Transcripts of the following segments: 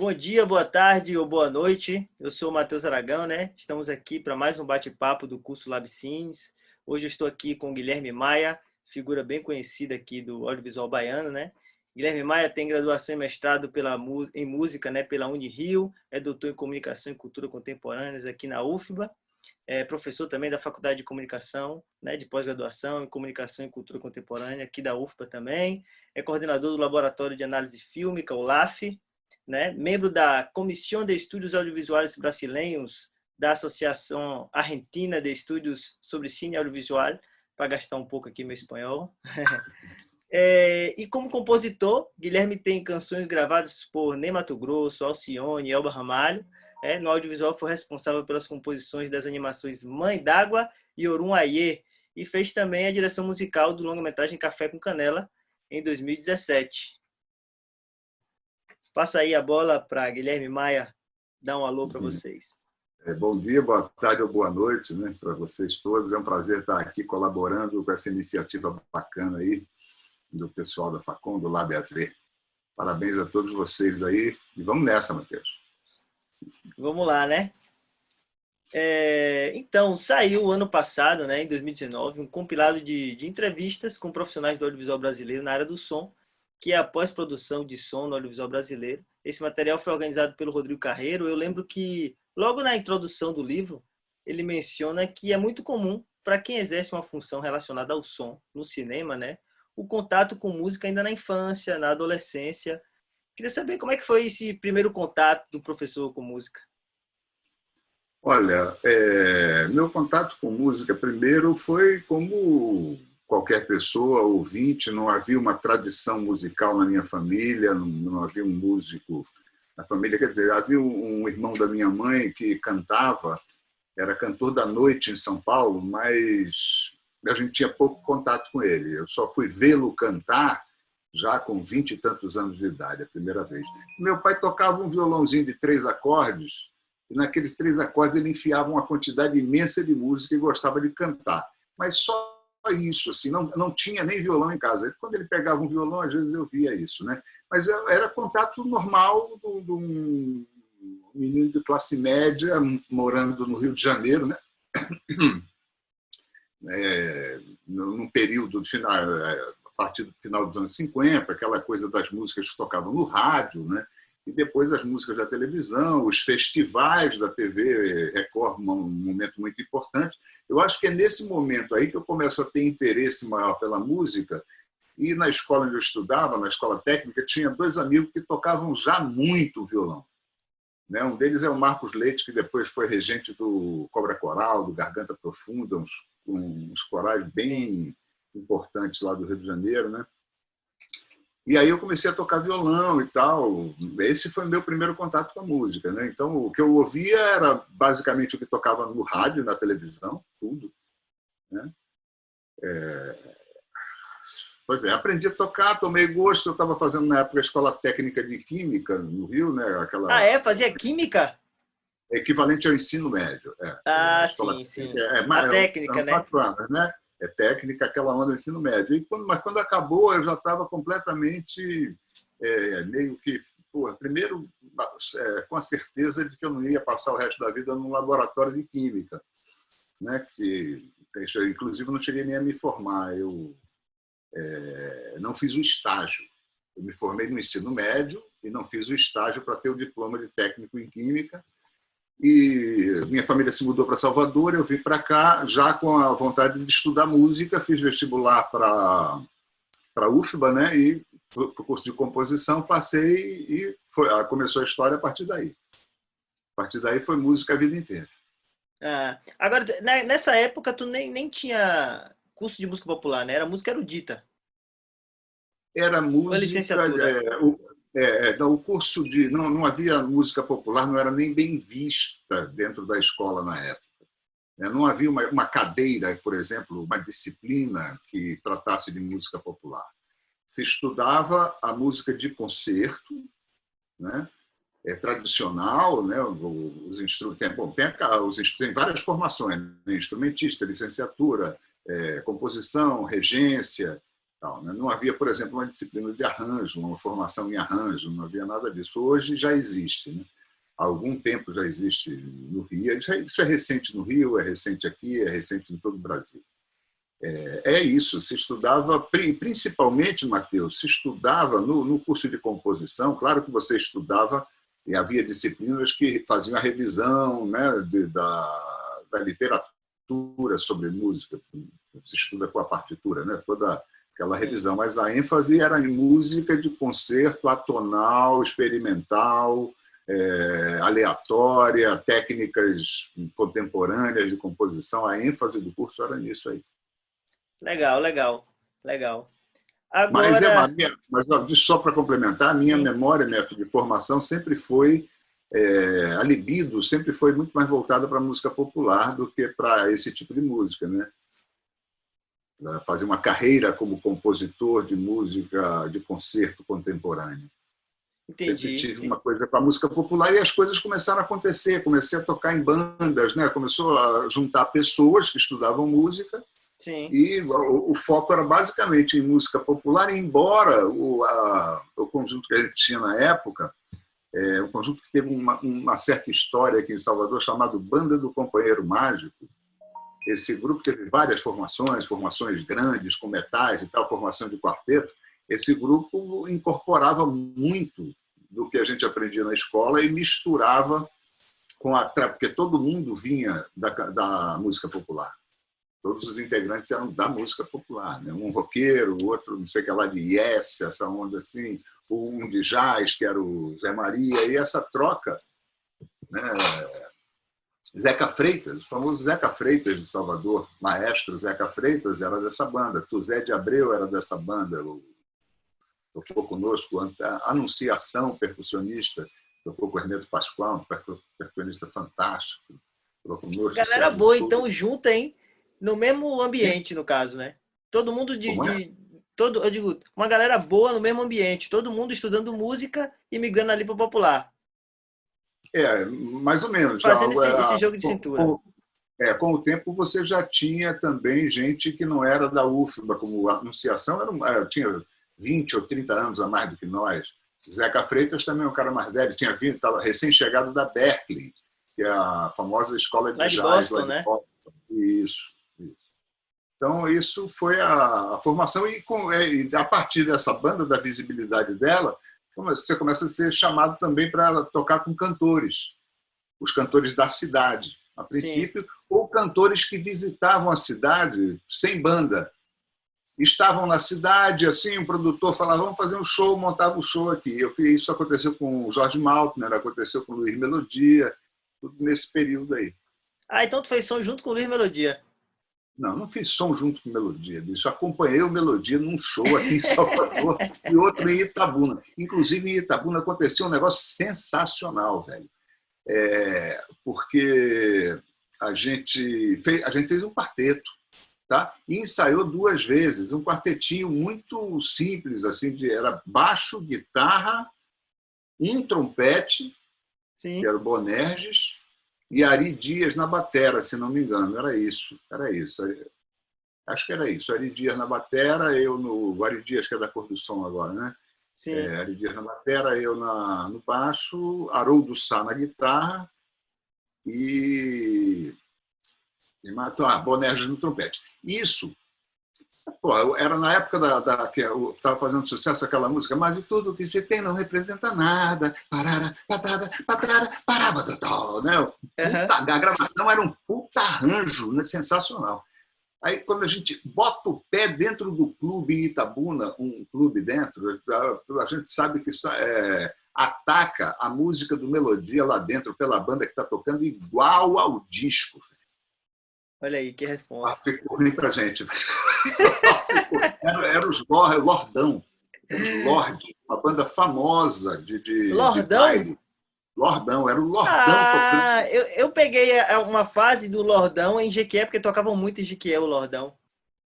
Bom dia, boa tarde ou boa noite. Eu sou o Matheus Aragão, né? Estamos aqui para mais um bate-papo do curso LabSins. Hoje eu estou aqui com o Guilherme Maia, figura bem conhecida aqui do audiovisual baiano, né? Guilherme Maia tem graduação e mestrado em música, né, pela Unirio, é doutor em comunicação e cultura contemporâneas aqui na UFBA, é professor também da Faculdade de Comunicação, né, de pós-graduação em comunicação e cultura contemporânea aqui da UFBA também, é coordenador do Laboratório de Análise Fílmica, o LAF, né? Membro da Comissão de Estudos Audiovisuais Brasileiros da Associação Argentina de Estudos sobre Cine Audiovisual, para gastar um pouco aqui meu espanhol. E como compositor, Guilherme tem canções gravadas por Ney Matogrosso, Alcione, Elba Ramalho. No audiovisual foi responsável pelas composições das animações Mãe d'Água e Orum Aie, e fez também a direção musical do longa-metragem Café com Canela, em 2017. Passa aí a bola para Guilherme Maia dar um alô para vocês. Bom dia, boa tarde ou boa noite, né, para vocês todos. É um prazer estar aqui colaborando com essa iniciativa bacana aí do pessoal da Facom, do LabAV. Parabéns a todos vocês aí e vamos nessa, Matheus. Vamos lá, né? Então, saiu ano passado, né, em 2019, um compilado de entrevistas com profissionais do audiovisual brasileiro na área do som, que é a pós-produção de som no audiovisual brasileiro. Esse material foi organizado pelo Rodrigo Carreiro. Eu lembro que, logo na introdução do livro, ele menciona que é muito comum para quem exerce uma função relacionada ao som no cinema, né, o contato com música ainda na infância, na adolescência. Queria saber como é que foi esse primeiro contato do professor com música. Olha, meu contato com música primeiro foi como qualquer pessoa, ouvinte. Não havia uma tradição musical na minha família, não havia um músico na família. Quer dizer, havia um irmão da minha mãe que cantava, era cantor da noite em São Paulo, mas a gente tinha pouco contato com ele. Eu só fui vê-lo cantar já com 20 e tantos anos de idade, a primeira vez. Meu pai tocava um violãozinho de 3 acordes, e naqueles 3 acordes ele enfiava uma quantidade imensa de música e gostava de cantar. Mas só isso, assim, não tinha nem violão em casa. Quando ele pegava um violão, às vezes eu via isso, né? Mas era contato normal de um menino de classe média, morando no Rio de Janeiro, né? Num período final, a partir do final dos anos 50, aquela coisa das músicas que tocavam no rádio, né? E depois as músicas da televisão, os festivais da TV Record, um momento muito importante. Eu acho que é nesse momento aí que eu começo a ter interesse maior pela música. E na escola onde eu estudava, na escola técnica, tinha 2 amigos que tocavam já muito violão. Um deles é o Marcos Leite, que depois foi regente do Cobra Coral, do Garganta Profunda, uns corais bem importantes lá do Rio de Janeiro, né? E aí eu comecei a tocar violão e tal. Esse foi o meu primeiro contato com a música, né? Então, o que eu ouvia era basicamente o que tocava no rádio, na televisão, tudo, né? Pois é, aprendi a tocar, tomei gosto. Eu estava fazendo, na época, a Escola Técnica de Química, no Rio, né? Fazia química? Equivalente ao ensino médio. Sim. A técnica, né? 4 anos, né? É técnica, aquela onda do ensino médio. Mas quando acabou, eu já estava completamente meio que... primeiro, com a certeza de que eu não ia passar o resto da vida num laboratório de química, né? Inclusive, não cheguei nem a me formar. Eu não fiz o estágio. Eu me formei no ensino médio e não fiz o estágio para ter o diploma de técnico em química. E minha família se mudou para Salvador, eu vim para cá já com a vontade de estudar música, fiz vestibular para a UFBA, né? E para o curso de composição passei e começou a história a partir daí. A partir daí foi música a vida inteira. Agora, nessa época, tu nem tinha curso de música popular, né? Era música erudita. Era música... licenciatura. O curso de... Não havia música popular, não era nem bem vista dentro da escola na época. Não havia uma cadeira, por exemplo, uma disciplina que tratasse de música popular. Se estudava a música de concerto, né? Tradicional, né? Os instrumentos, tem várias formações, né? Instrumentista, licenciatura, composição, regência, Tal, né? Não havia, por exemplo, uma disciplina de arranjo, uma formação em arranjo, não havia nada disso. Hoje já existe, né? Há algum tempo já existe no Rio. Isso é recente no Rio, é recente aqui, é recente em todo o Brasil. É isso, se estudava, principalmente, Matheus, se estudava no curso de composição, claro que você estudava, e havia disciplinas que faziam a revisão, né, da literatura sobre música, se estuda com a partitura, né, toda aquela revisão, mas a ênfase era em música de concerto, atonal, experimental, aleatória, técnicas contemporâneas de composição, a ênfase do curso era nisso aí. Legal, legal, legal. Mas, Agora, só para complementar, a minha sim, memória de formação sempre foi, a libido sempre foi muito mais voltada para a música popular do que para esse tipo de música, né? Pra fazer uma carreira como compositor de música de concerto contemporâneo. Sempre entendi. tive uma coisa para a música popular e as coisas começaram a acontecer. Comecei a tocar em bandas, né? Começou a juntar pessoas que estudavam música. Sim, E o foco era basicamente em música popular, embora o conjunto que a gente tinha na época, um conjunto que teve uma certa história aqui em Salvador, chamado Banda do Companheiro Mágico. Esse grupo teve várias formações grandes, com metais e tal, formação de quarteto. Esse grupo incorporava muito do que a gente aprendia na escola e misturava com porque todo mundo vinha da música popular. Todos os integrantes eram da música popular, né? Um roqueiro, o outro não sei o que lá de Yes, essa onda assim, um de jazz, que era o Zé Maria, e essa troca, né? Zeca Freitas, o famoso Zeca Freitas de Salvador, maestro Zeca Freitas, era dessa banda, Tuzé de Abreu era dessa banda, tocou conosco, a Anunciação, percussionista, tocou com o Hermeto Pascoal, um percussionista fantástico, tocou conosco, galera Sérgio boa, Souza. então, junta, hein? No mesmo ambiente, no caso, né? Todo mundo Como é? eu digo, uma galera boa no mesmo ambiente, todo mundo estudando música e migrando ali para o popular, Mais ou menos. fazendo esse jogo de cintura. Com o tempo, você já tinha também gente que não era da UFBA, como a Anunciação, tinha 20 ou 30 anos a mais do que nós. Zeca Freitas também é um cara mais velho, tinha vindo, estava recém-chegado da Berkeley, que é a famosa escola de Lá de jazz lá Boston, de né? Boston. Isso. Então, isso foi a formação, e a partir dessa banda, da visibilidade dela, você começa a ser chamado também para tocar com cantores, os cantores da cidade, a Sim. princípio, ou cantores que visitavam a cidade sem banda. Estavam na cidade, assim, um produtor falava, vamos fazer um show, montava um show aqui. Isso aconteceu com o Jorge Maltner, aconteceu com o Luiz Melodia, tudo nesse período aí. Ah, então tu fez som junto com o Luiz Melodia. Não fiz som junto com Melodia, bicho. Acompanhei o Melodia num show aqui em Salvador e outro em Itabuna. Inclusive, em Itabuna aconteceu um negócio sensacional, velho. Porque a gente fez um quarteto, tá? E ensaiou 2 vezes, um quartetinho muito simples, assim, era baixo, guitarra, um trompete, que Sim. era o Bonerges, e Ari Dias na batera, se não me engano. Era isso. Acho que era isso. Ari Dias na batera, eu no... Ari Dias, que é da Cor do Som agora, né? Sim. Ari Dias na batera, eu no baixo, Haroldo Sá na guitarra e Bonerges no trompete. Isso, era na época que estava fazendo sucesso aquela música, mas de tudo que se tem não representa nada, parara, patada, patada, parava, né? Aham. A gravação era um puta arranjo, né? Sensacional. Aí, quando a gente bota o pé dentro do clube em Itabuna, um clube dentro, a gente sabe que ataca a música do Melodia lá dentro, pela banda que está tocando, igual ao disco. Olha aí, que responsa. Ficou ruim pra gente. Era os Lordão, os Lorde, uma banda famosa de Lordão? baile. Lordão, era o Lordão tocando. Ah, eu peguei uma fase do Lordão em Jequié, porque tocavam muito em Jequié o Lordão.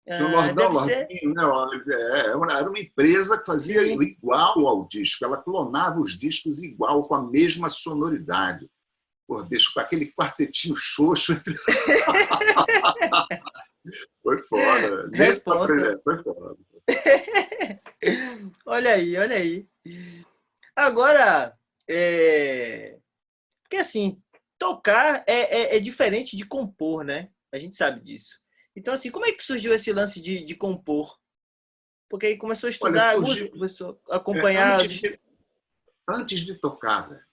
O Ah, Lordão, deve ser. Lordinho, né? Era uma empresa que fazia Sim. igual ao disco, ela clonava os discos igual, com a mesma sonoridade. Pô, bicho, com aquele quartetinho xoxo. Foi foda. Nem para Responsa. aprender, foi foda. Olha aí, olha aí. Agora, porque assim, tocar é diferente de compor, né? A gente sabe disso. Então, assim, como é que surgiu esse lance de compor? Porque aí começou a Olha, estudar surgiu música, começou a acompanhar antes antes de tocar, velho.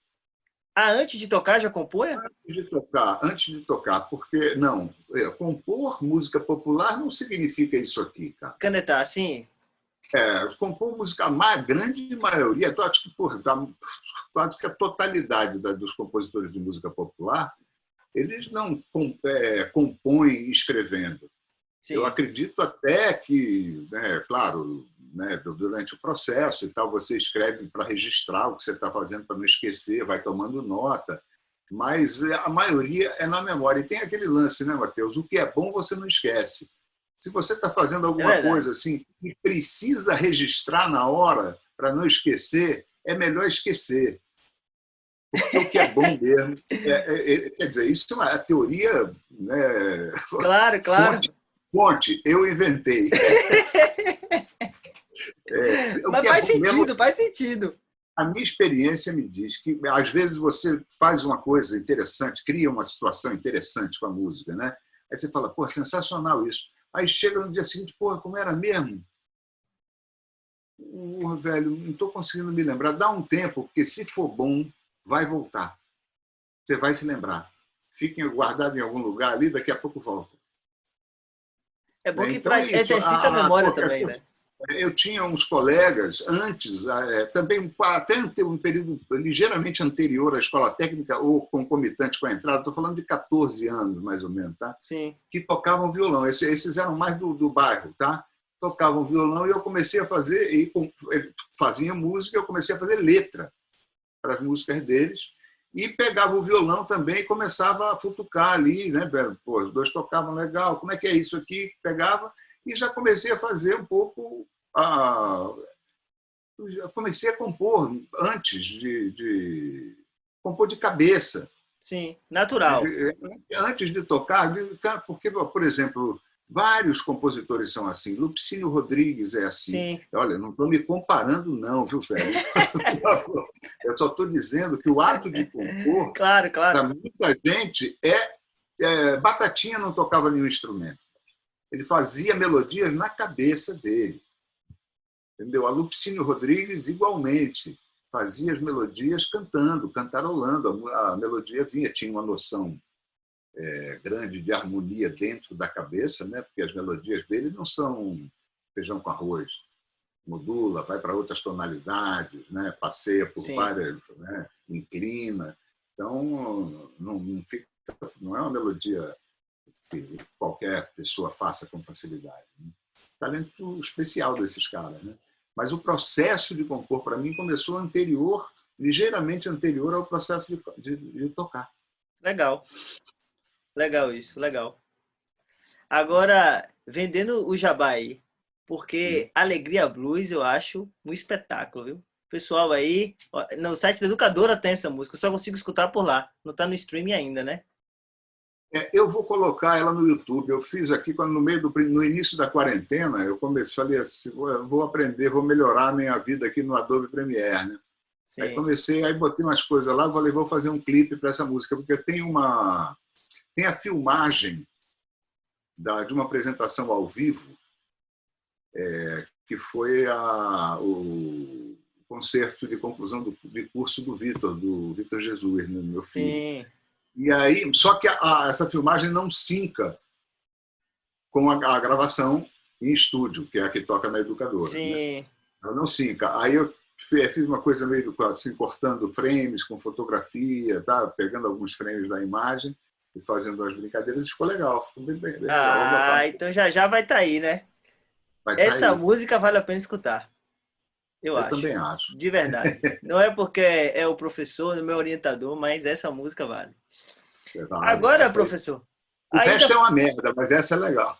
Ah, antes de tocar já compunha? Antes de tocar, porque não, compor música popular não significa isso aqui, cara. Canetar, sim. Compor música, a grande maioria, eu acho que quase que a totalidade dos compositores de música popular, eles não compõem escrevendo. Eu Sim. acredito até que, né, claro, né, durante o processo e tal, você escreve para registrar o que você está fazendo, para não esquecer, vai tomando nota, mas a maioria é na memória. E tem aquele lance, né, Matheus? O que é bom você não esquece. Se você está fazendo É alguma verdade. coisa assim e precisa registrar na hora para não esquecer, é melhor esquecer. Porque o que é bom mesmo, quer dizer, isso é uma teoria, né, Claro, claro. fonte, eu inventei. O Mas que é faz bom mesmo, sentido, faz sentido. a minha experiência me diz que às vezes você faz uma coisa interessante, cria uma situação interessante com a música, né? Aí você fala, pô, sensacional isso. Aí chega no dia seguinte, pô, como era mesmo? Velho, não estou conseguindo me lembrar. Dá um tempo, porque se for bom, vai voltar. Você vai se lembrar. Fiquem guardado em algum lugar ali, daqui a pouco volta. É bom que Então é isso. exercita a memória também, né? Eu tinha uns colegas antes, também até um período ligeiramente anterior à escola técnica ou concomitante com a entrada, estou falando de 14 anos mais ou menos, tá? Sim. Que tocavam violão. Esses eram mais do bairro, tá? Tocavam violão e eu comecei a fazer, fazia música, eu comecei a fazer letra para as músicas deles e pegava o violão também e começava a futucar ali, né? Pô, os dois tocavam legal, como é que é isso aqui? Pegava e já comecei a fazer um pouco já comecei a compor antes de compor de cabeça. Sim. Natural. Antes de tocar, porque, por exemplo, vários compositores são assim. Lupicínio Rodrigues é assim. Sim. Olha, não estou me comparando, não, viu, velho? Eu só estou dizendo que o ato de compor, Claro, claro. para muita gente, Batatinha não tocava nenhum instrumento. Ele fazia melodias na cabeça dele. Entendeu? A Lupicínio Rodrigues, igualmente, fazia as melodias cantando, cantarolando. A melodia vinha, tinha uma noção grande de harmonia dentro da cabeça, né? Porque as melodias dele não são feijão com arroz. Modula, vai para outras tonalidades, né? Passeia por Sim. várias, né? Inclina. Então, não é uma melodia que qualquer pessoa faça com facilidade. Né? Talento especial desses caras. Né? Mas o processo de compor, para mim, começou ligeiramente anterior ao processo de tocar. Legal. Legal isso, legal. Agora, vendendo o jabá aí, porque Alegria Blues eu acho um espetáculo, viu? Pessoal aí, ó, no site da Educadora tem essa música, eu só consigo escutar por lá. Não tá no streaming ainda, né? Eu vou colocar ela no YouTube. Eu fiz aqui no início da quarentena. Eu falei assim, vou aprender, vou melhorar a minha vida aqui no Adobe Premiere, né? Sim, Aí botei umas coisas lá, falei, vou fazer um clipe para essa música, porque tem a filmagem de uma apresentação ao vivo, que foi o concerto de conclusão de curso do Vitor Jesus, né, meu filho. sim, E aí, só que essa filmagem não sinca com a gravação em estúdio, que é a que toca na Educadora. Né? sim. Ela não sinca. Aí eu fiz uma coisa meio assim, cortando frames com fotografia, tá? Pegando alguns frames da imagem e fazendo umas brincadeiras. Ficou legal, ficou bem legal. Vou botar, Ah, então já já vai estar aí, né? vai estar Essa aí. música vale a pena escutar, eu Eu acho. também acho. De verdade. Não é porque é o professor, o meu orientador, mas essa música vale. Vale, Agora, essa aí. professor, O ainda resto é uma merda, mas essa é legal.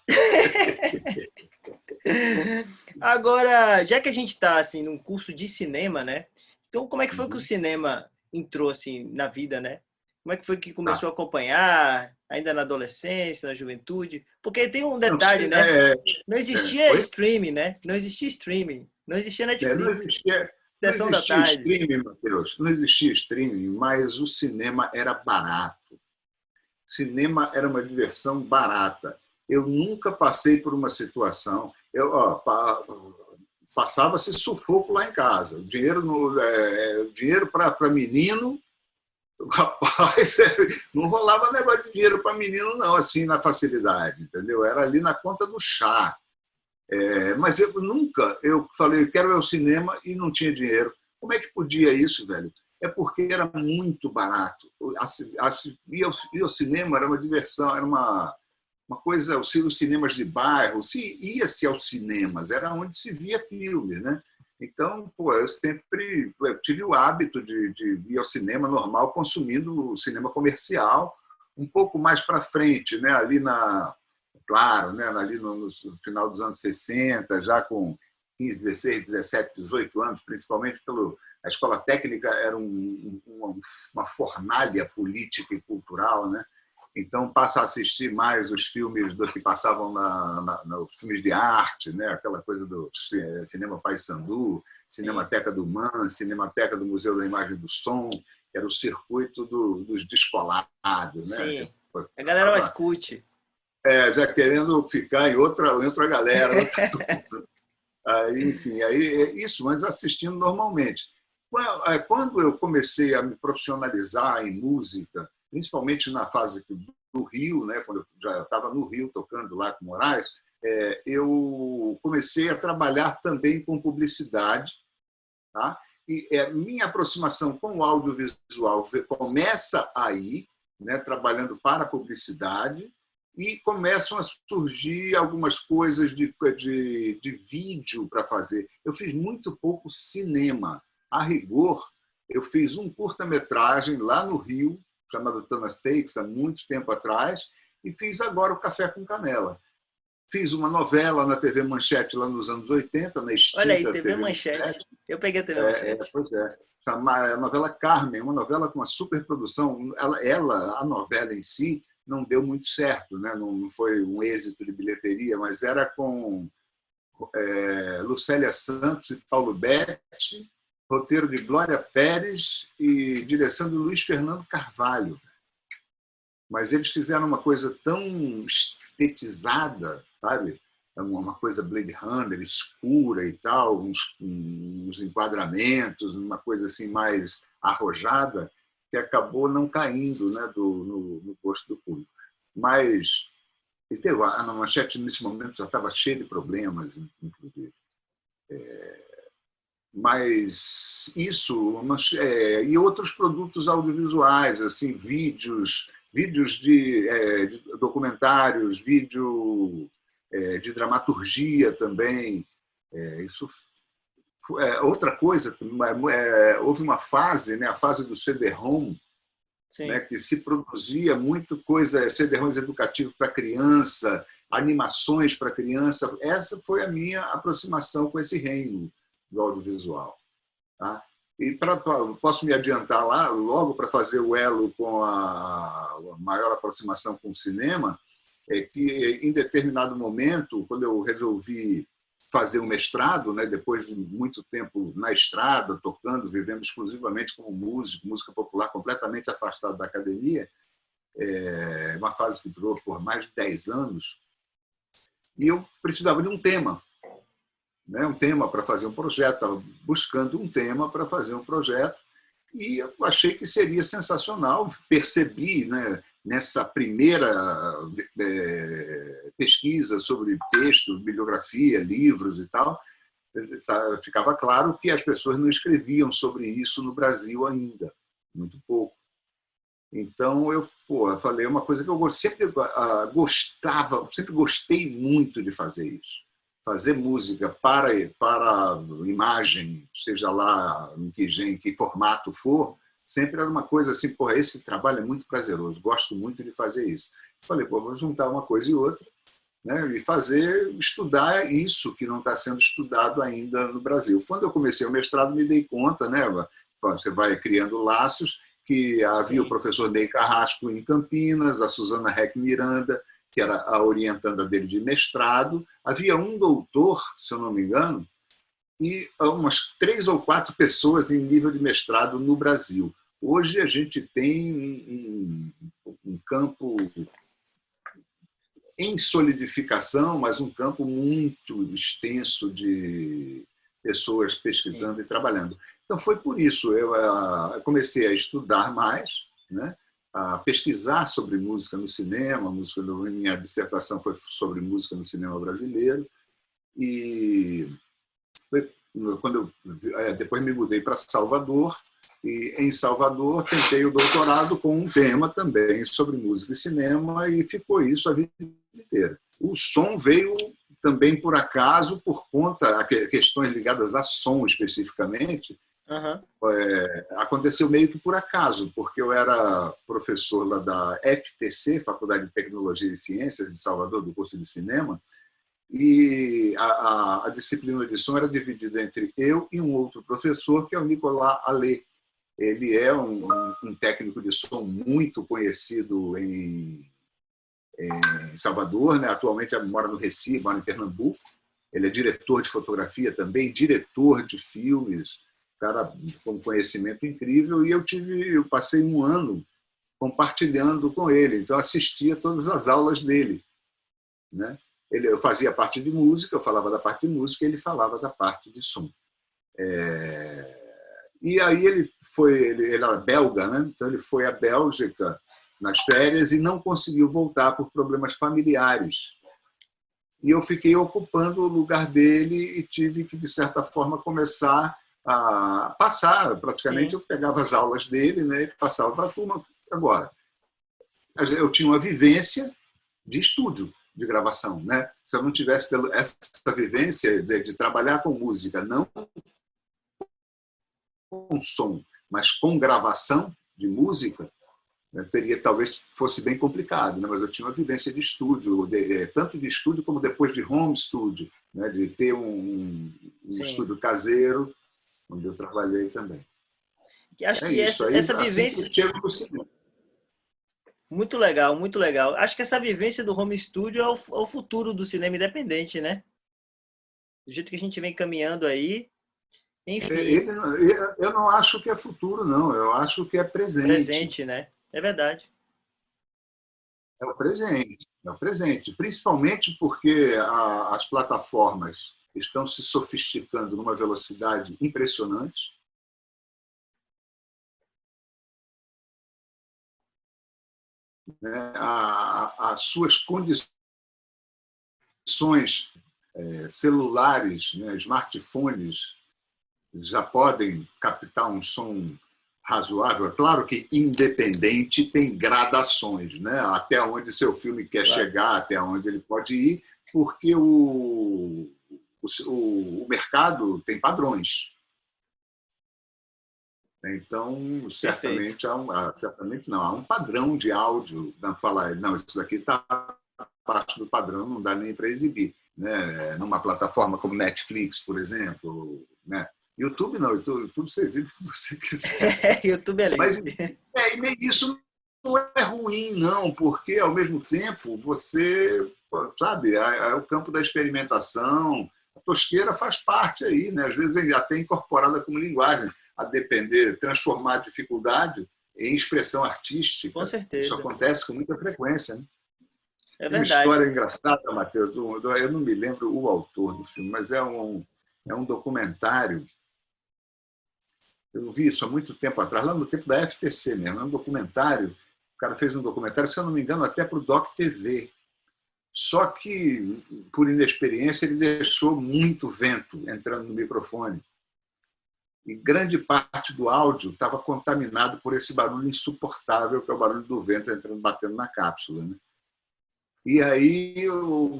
agora, já que a gente está assim num curso de cinema, né? Então, como é que foi que o Uhum. cinema entrou assim na vida, né? Como é que foi que Tá. começou a acompanhar, ainda na adolescência, na juventude? Porque tem um Não detalhe, sei, né? Não existia oi? streaming, né? Não existia streaming. Não existia Não Netflix. existia, não Sessão da existia tarde. streaming, Matheus, não existia streaming, mas o cinema era barato. Cinema era uma diversão barata. Eu nunca passei por uma situação. Passava-se sufoco lá em casa. O dinheiro, dinheiro para menino, rapaz, não rolava negócio de dinheiro para menino, não, assim, na facilidade, entendeu? Era ali na conta do chá. Mas eu falei, quero ver o cinema e não tinha dinheiro. Como é que podia isso, velho? É porque era muito barato. Ir ao cinema era uma diversão, era uma coisa, os cinemas de bairro, ia-se aos cinemas, era onde se via filme, né? Então, pô, eu tive o hábito de ir ao cinema normal, consumindo o cinema comercial, um pouco mais para frente, né? Claro, né? Ali no final dos anos 60, já com 15, 16, 17, 18 anos, principalmente a escola técnica era uma fornalha política e cultural, né? Então passa a assistir mais os filmes do que passavam nos filmes de arte, né? Aquela coisa do Cinema Paissandu, Sim, Cinemateca do MAN, Cinemateca do Museu da Imagem e do Som, que era o circuito dos descolados, né? sim. A galera mais cult. Já querendo ficar em outra galera, outra turma. Aí, enfim, aí é isso, mas assistindo normalmente. Quando eu comecei a me profissionalizar em música, principalmente na fase do Rio, né, quando eu já estava no Rio tocando lá com Moraes, eu comecei a trabalhar também com publicidade, tá? E minha aproximação com o audiovisual começa aí, né, trabalhando para a publicidade, e começam a surgir algumas coisas de vídeo para fazer. Eu fiz muito pouco cinema. A rigor, eu fiz um curta-metragem lá no Rio, chamado Tanas Takes, há muito tempo atrás, e fiz agora o Café com Canela. Fiz uma novela na TV Manchete lá nos anos 80, na Olha aí, extinta TV TV Manchete. Manchete. Eu peguei a TV Manchete. Pois é. A novela Carmen, uma novela com uma superprodução. A novela em si, não deu muito certo, né? Não foi um êxito de bilheteria, mas era com Lucélia Santos e Paulo Betti, roteiro de Glória Pérez e direção de Luiz Fernando Carvalho. Mas eles fizeram uma coisa tão estetizada, sabe? Uma coisa Blade Runner, escura e tal, uns enquadramentos, uma coisa assim mais arrojada, que acabou não caindo, né, no gosto do público. Mas a Manchete, nesse momento, já estava cheia de problemas, inclusive. Mas isso, e outros produtos audiovisuais, assim, vídeos de documentários, de dramaturgia também. Isso outra coisa, houve uma fase, né, a fase do CD-ROM, né, Sim. que se produzia muito coisa, CD-ROMs educativos para criança, animações para criança. Essa foi a minha aproximação com esse reino do audiovisual. Tá? E posso me adiantar lá, logo para fazer o elo com a maior aproximação com o cinema, é que em determinado momento, quando eu resolvi fazer um mestrado, né, depois de muito tempo na estrada, tocando, vivendo exclusivamente como músico, música popular, completamente afastado da academia, uma fase que durou por mais de 10 anos, e eu precisava de um tema, né, um tema para fazer um projeto, estava buscando um tema para fazer um projeto, e eu achei que seria sensacional. Percebi, né, nessa primeira pesquisa sobre texto, bibliografia, livros e tal, ficava claro que as pessoas não escreviam sobre isso no Brasil ainda, muito pouco. Então eu falei uma coisa que eu sempre gostava, sempre gostei muito de fazer isso. Fazer música para imagem, seja lá em que formato for, sempre era uma coisa assim, esse trabalho é muito prazeroso, gosto muito de fazer isso. Falei, vou juntar uma coisa e outra, né, e estudar isso que não está sendo estudado ainda no Brasil. Quando eu comecei o mestrado, me dei conta, né, você vai criando laços, que havia o sim, professor Ney Carrasco em Campinas, a Suzana Reck Miranda, que era a orientanda dele de mestrado. Havia um doutor, se eu não me engano, e umas 3 ou 4 pessoas em nível de mestrado no Brasil. Hoje a gente tem um campo em solidificação, mas um campo muito extenso de pessoas sim. pesquisando e trabalhando. Então, foi por isso eu comecei a estudar mais, né? A pesquisar sobre música no cinema. Minha dissertação foi sobre música no cinema brasileiro. E quando depois me mudei para Salvador, e em Salvador tentei o doutorado com um tema também sobre música e cinema, e ficou isso a vida inteira. O som veio também por acaso, por conta de questões ligadas a som especificamente. Aham. Aconteceu meio que por acaso, porque eu era professor lá da FTC, Faculdade de Tecnologia e Ciências de Salvador, do curso de cinema, e a disciplina de som era dividida entre eu e um outro professor, que é o Nicolas Allais. Ele é um técnico de som muito conhecido em Salvador, né? Atualmente ele mora no Recife, mora em Pernambuco. Ele é diretor de fotografia também, diretor de filmes, cara com conhecimento incrível. E eu passei um ano compartilhando com ele, então assistia todas as aulas dele, né? Eu fazia parte de música, eu falava da parte de música, ele falava da parte de som. E aí ele era belga, né? Então ele foi à Bélgica nas férias e não conseguiu voltar por problemas familiares. E eu fiquei ocupando o lugar dele e tive que, de certa forma, começar a passar. Praticamente Sim, eu pegava as aulas dele, né, e passava para a turma. Agora, eu tinha uma vivência de estúdio, de gravação, né? Se eu não tivesse essa vivência de trabalhar com música, não com som, mas com gravação de música, né, talvez fosse bem complicado, né? Mas eu tinha uma vivência de estúdio, tanto de estúdio como depois de home studio, né? De ter um sim. estúdio caseiro, onde eu trabalhei também. Acho É que isso. Aí, essa assim que eu vivência, chego no cinema. muito legal, muito legal. Acho que essa vivência do home studio é o futuro do cinema independente, né? Do jeito que a gente vem caminhando aí, enfim, Eu não acho que é futuro, não. Eu acho que é presente. presente, né? É verdade. É o presente. É o presente. Principalmente porque as plataformas estão se sofisticando numa velocidade impressionante, né? As suas condições celulares, né? Smartphones, já podem captar um som razoável. É claro que independente tem gradações, né? Até onde seu filme quer Claro, chegar, até onde ele pode ir, porque o mercado tem padrões. Então, perfeito. certamente não, há um padrão de áudio. Não falar, não, isso daqui está abaixo do padrão, não dá nem para exibir, né? Numa plataforma como Netflix, por exemplo, né? YouTube não, YouTube você exibe o que você quiser. YouTube é Mas livre. isso não é ruim, não, porque ao mesmo tempo você, sabe, é o campo da experimentação. A tosqueira faz parte aí, né? Às vezes vem até incorporada como linguagem, a depender, transformar a dificuldade em expressão Com artística. Isso certeza. acontece com muita frequência, né? É Tem uma verdade. história engraçada, Matheus, eu não me lembro o autor do filme, mas é um documentário. Eu vi isso há muito tempo atrás, lá no tempo da FTC mesmo. É um documentário. O cara fez um documentário, se eu não me engano, até para o Doc TV. Só que, por inexperiência, ele deixou muito vento entrando no microfone. E grande parte do áudio estava contaminado por esse barulho insuportável, que é o barulho do vento entrando, batendo na cápsula, né? E aí,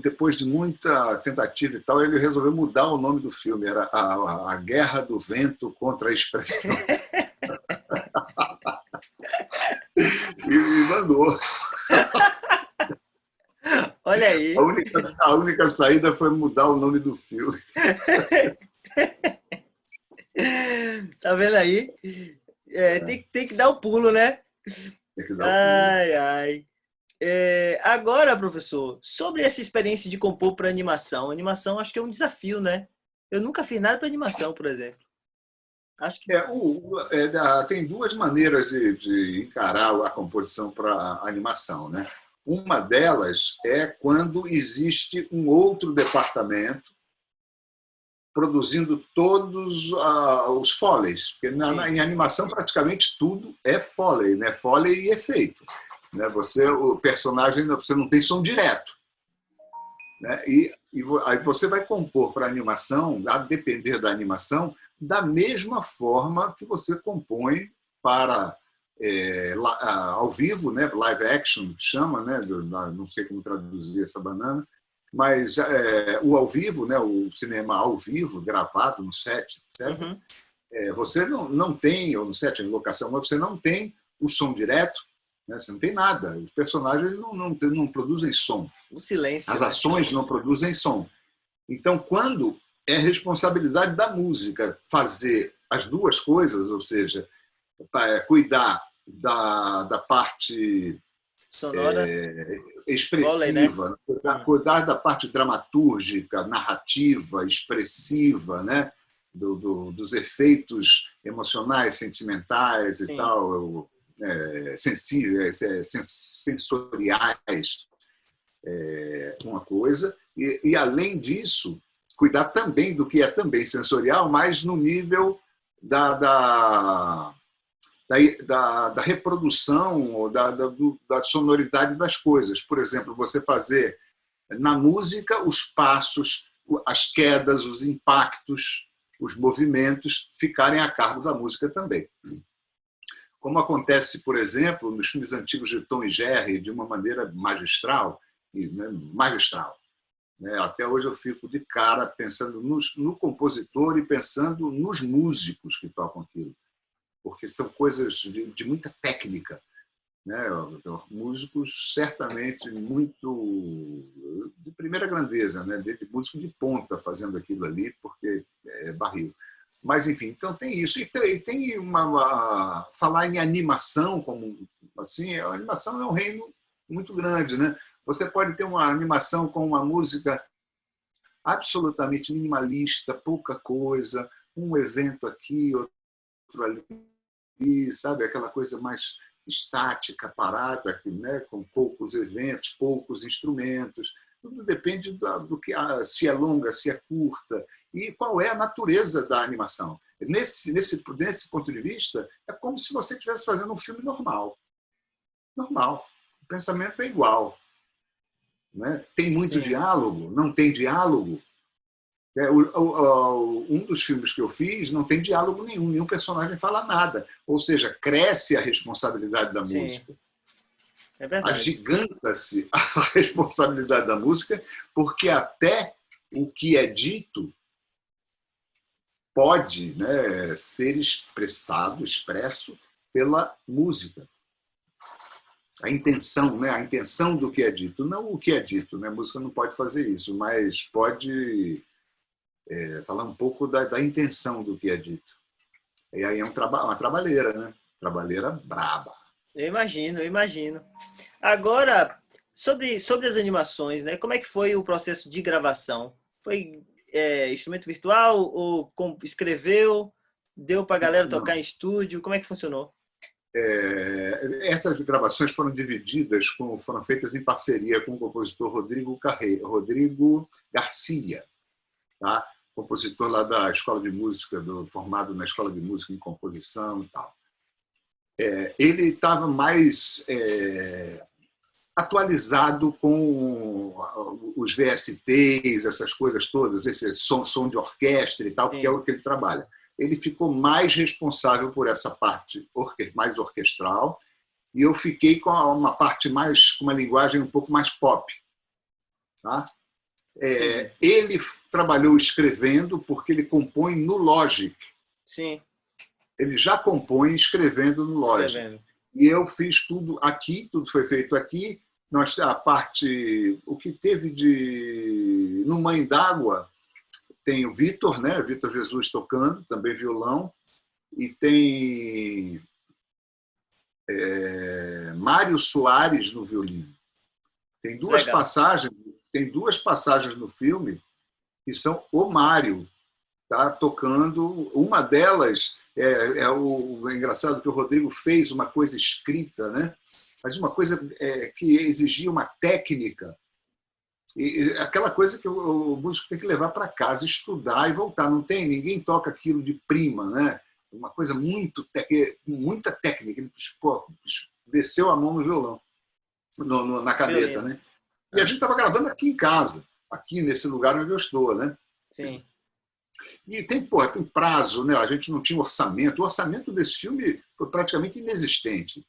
depois de muita tentativa e tal, ele resolveu mudar o nome do filme. Era a Guerra do Vento contra a Expressão. E mandou. Olha A aí. única, a única saída foi mudar o nome do filme. Tá vendo aí? Tem que dar o pulo, né? Tem que dar o pulo. Ai, ai. Agora, professor, sobre essa experiência de compor para animação. Animação acho que é um desafio, né? Eu nunca fiz nada para animação, por exemplo. Acho que Tem duas maneiras de encarar a composição para animação, né? Uma delas é quando existe um outro departamento produzindo todos os foleys. Porque em animação praticamente tudo é foley, né? Foley e efeito. Né? O personagem, você não tem som direto. Né? Aí você vai compor para a animação, a depender da animação, da mesma forma que você compõe para ao vivo, né? Live action, chama, né? Não sei como traduzir essa banana, mas o ao vivo, né? O cinema ao vivo, gravado no set, etc. Uhum. Você não tem, ou no set, em locação, mas você não tem o som direto, né? Você não tem nada. Os personagens não produzem som. O silêncio. As Né? ações não produzem som. Então, quando é responsabilidade da música fazer as duas coisas, ou seja, cuidar da parte sonora, expressiva, Foley, né? cuidar da parte dramatúrgica, narrativa, expressiva, né? Dos efeitos emocionais, sentimentais e tal, sensíveis, sensoriais, uma coisa, e além disso, cuidar também do que é também sensorial, mas no nível da reprodução, ou da sonoridade das coisas. Por exemplo, você fazer na música os passos, as quedas, os impactos, os movimentos ficarem a cargo da música também. Como acontece, por exemplo, nos filmes antigos de Tom e Jerry, de uma maneira magistral. Né? Até hoje eu fico de cara pensando no compositor e pensando nos músicos que tocam aquilo, porque são coisas de muita técnica. Né? Músicos certamente muito de primeira grandeza, né? De músico de ponta fazendo aquilo ali, porque é barril. Mas, enfim, então tem isso. E tem falar em animação, como assim, a animação é um reino muito grande. Né? Você pode ter uma animação com uma música absolutamente minimalista, pouca coisa, um evento aqui, outro ali, sabe? Aquela coisa mais estática, parada, né? Com poucos eventos, poucos instrumentos. Tudo depende do que se é longa, se é curta e qual é a natureza da animação. Nesse ponto de vista, é como se você estivesse fazendo um filme normal. Normal. O pensamento é igual. Né? Tem muito diálogo? Não tem diálogo? Um dos filmes que eu fiz não tem diálogo nenhum personagem fala nada. Ou seja, cresce a responsabilidade da música. É verdade. Agiganta-se a responsabilidade da música, porque até o que é dito pode, né, ser expresso pela música. A intenção, né, a intenção do que é dito, não o que é dito. Né? A música não pode fazer isso, mas pode falar um pouco da intenção do que é dito. E aí é uma trabalheira, né? Trabalheira braba. Eu imagino. Agora, sobre as animações, né? Como é que foi o processo de gravação? Foi instrumento virtual ou escreveu? Deu para a galera tocar em estúdio? Como é que funcionou? Essas gravações foram divididas, foram feitas em parceria com o compositor Rodrigo Garcia, tá? Compositor lá da Escola de Música, formado na Escola de Música em Composição e tal. Ele estava mais atualizado com os VSTs, essas coisas todas, esse som de orquestra e tal, que é o que ele trabalha. Ele ficou mais responsável por essa parte mais orquestral e eu fiquei com uma parte mais, com uma linguagem um pouco mais pop. Tá? Ele trabalhou escrevendo porque ele compõe no Logic. Sim. Ele já compõe escrevendo no Logic. E eu fiz tudo aqui, tudo foi feito aqui. A parte, o que teve no Mãe d'Água, tem o Vitor, né? Vitor Jesus tocando, também violão. e tem Mário Soares no violino. Tem duas Legal. passagens no filme que são o Mário, tá, tocando. Uma delas é engraçado que o Rodrigo fez uma coisa escrita, né? Mas uma coisa que exigia uma técnica. E aquela coisa que o músico tem que levar para casa, estudar e voltar. Não tem, ninguém toca aquilo de prima, né? Uma coisa muita técnica. Ele, pô, desceu a mão no violão, na caneta, Violino. né? E a gente estava gravando aqui em casa, aqui nesse lugar onde eu estou, né? Sim. E tem prazo, né? A gente não tinha orçamento. O orçamento desse filme foi praticamente inexistente.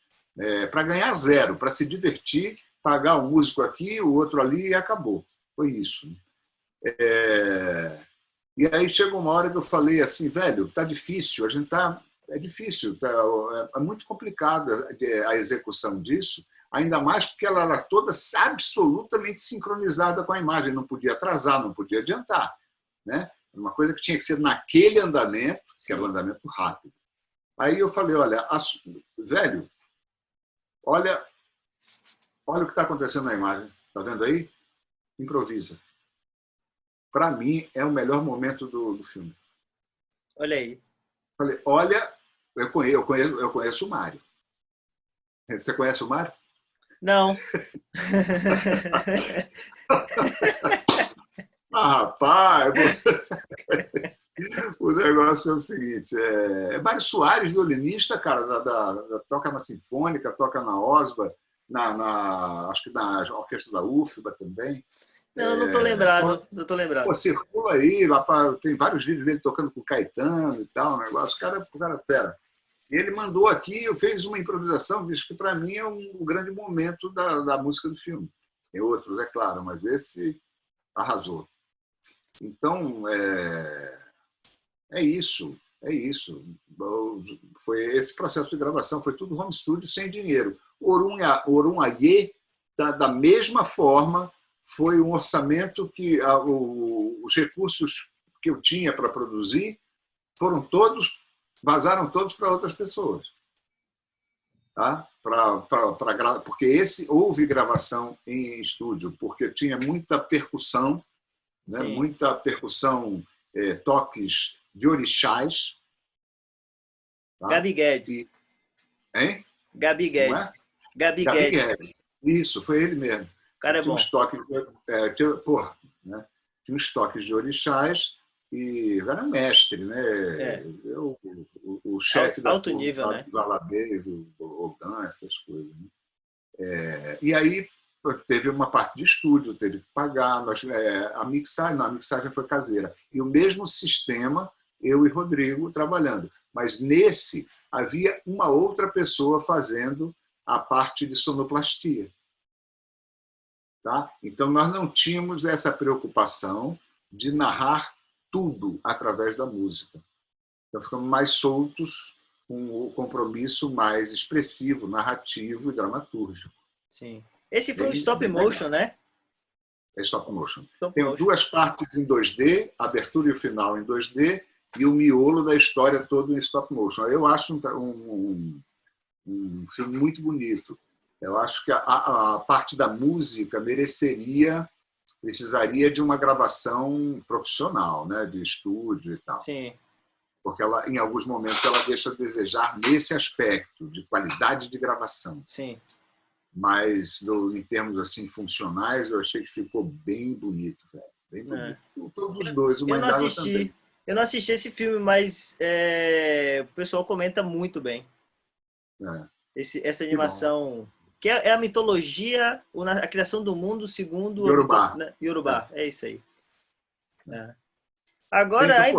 Para ganhar zero, para se divertir, pagar um músico aqui, o outro ali e acabou. Foi isso. E aí chegou uma hora que eu falei assim, velho, tá difícil, é difícil, é muito complicada a execução disso, ainda mais porque ela era toda absolutamente sincronizada com a imagem, não podia atrasar, não podia adiantar, né? Uma coisa que tinha que ser naquele andamento, que era um andamento rápido. Aí eu falei, olha, velho, olha o que está acontecendo na imagem, está vendo aí? Improvisa. Para mim, é o melhor momento do filme. Olha aí. Falei, olha, eu conheço o Mário. Você conhece o Mário? Não. Rapaz, o negócio é o seguinte, Mário Soares, violinista, cara, toca na Sinfônica, toca na OSBA, acho que na Orquestra da UFBA também. Não, não tô lembrado. Não tô Pô, lembrado. circula aí, tem vários vídeos dele tocando com o Caetano e tal, negócio, o cara é fera. E ele mandou aqui, eu fiz uma improvisação, visto que para mim é um grande momento da música do filme. Tem outros, é claro, mas esse arrasou. Então, é isso. Foi esse processo de gravação, foi tudo home studio sem dinheiro. Orun Aie, da mesma forma, foi um orçamento que os recursos que eu tinha para produzir vazaram todos para outras pessoas. Tá? Porque houve gravação em estúdio, porque tinha muita percussão, né? Muita percussão, toques de orixás. Tá? Gabi Guedes. Hein? Gabi Como Guedes. é? Gabi Gabi Guedes. Guedes. Isso, foi ele mesmo. O cara é Tinha bom. uns toques, né? Tinha uns toques de orixás e era mestre, né? O chefe Alto nível, né? dos Aladeiros, o Ogan, essas coisas. Né? E aí teve uma parte de estúdio, teve que pagar, a mixagem foi caseira. E o mesmo sistema, eu e Rodrigo trabalhando. Mas nesse havia uma outra pessoa fazendo a parte de sonoplastia. Tá? Então, nós não tínhamos essa preocupação de narrar tudo através da música. Então, ficamos mais soltos, com o compromisso mais expressivo, narrativo e dramatúrgico. Sim. Esse foi um stop motion, né? É stop motion. Stop Tem motion. 2 partes em 2D, a abertura e o final em 2D, e o miolo da história todo em stop motion. Eu acho um filme muito bonito. Eu acho que a parte da música precisaria de uma gravação profissional, né, de estúdio e tal. Sim. Porque ela, em alguns momentos, ela deixa a desejar nesse aspecto de qualidade de gravação. Sim. Mas, em termos assim funcionais, eu achei que ficou bem bonito, velho. Bem bonito. Todos os dois, o Mãe d'Água também. Eu não assisti esse filme, mas o pessoal comenta muito bem. Essa animação, que é a mitologia, a criação do mundo segundo Yorubá. Né? Yorubá, é isso aí. Agora,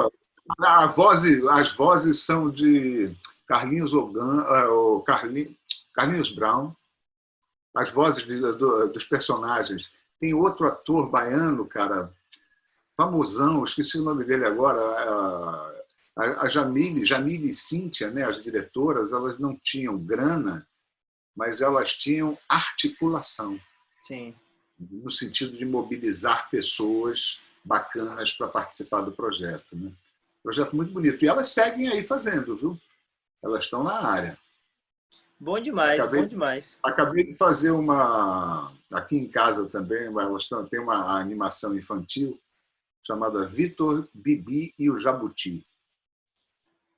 as vozes são de Carlinhos Carlinhos Brown. As vozes dos personagens. Tem outro ator baiano, cara, famosão, esqueci o nome dele agora, a Jamile e Cíntia, né, as diretoras, elas não tinham grana, mas elas tinham articulação. Sim. No sentido de mobilizar pessoas bacanas para participar do projeto. Né? Projeto muito bonito. E elas seguem aí fazendo, viu? elas estão na área. Bom demais, bom Acabei, demais. acabei de fazer uma, aqui em casa também, elas têm uma animação infantil chamada Vitor, Bibi e o Jabuti,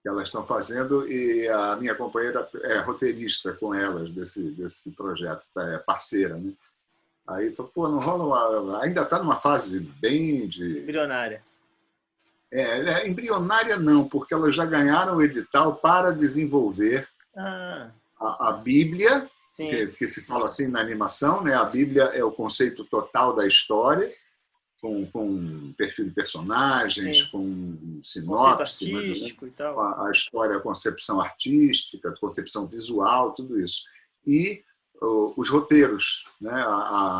que elas estão fazendo, e a minha companheira é roteirista com elas desse projeto, é parceira, né? Aí, pô, não rola ainda está numa fase bem de... Embrionária. Embrionária não, porque elas já ganharam o edital para desenvolver Ah, a Bíblia, sim, que se fala assim na animação, né? A Bíblia é o conceito total da história, com perfil de personagens, sim. com Conceito sinopse, mais ou menos, artístico e tal. a história, a concepção artística, a concepção visual, tudo isso. E os roteiros, né?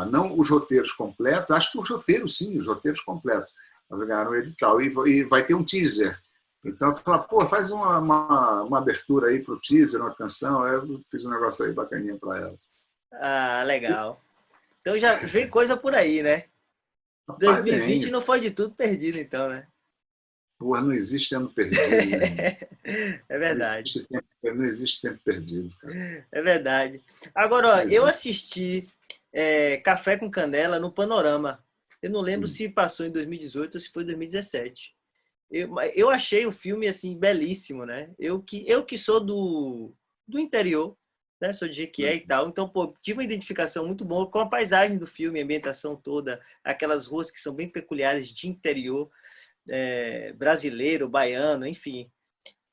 Não os roteiros completos, acho que os roteiros, sim, os roteiros completos. Ganharam o edital. E vai ter um teaser. Então, tu fala, pô, faz uma abertura aí para o teaser, uma canção. Aí eu fiz um negócio aí bacaninha para ela. Ah, legal. Então já vem coisa por aí, né? Rapaz, 2020 bem, não foi de tudo perdido, então, né? porra, não existe ano perdido, né, irmão? É verdade, Não existe tempo perdido, cara. é verdade. Agora, Não ó, eu existe. assisti Café com Canela no Panorama. Eu não lembro Hum, se passou em 2018 ou se foi 2017. Eu achei o filme assim belíssimo, né? Eu que sou do interior, né? Sou de Jequié hum, e tal, então pô, tive uma identificação muito boa com a paisagem do filme, a ambientação toda, aquelas ruas que são bem peculiares de interior brasileiro, baiano, enfim.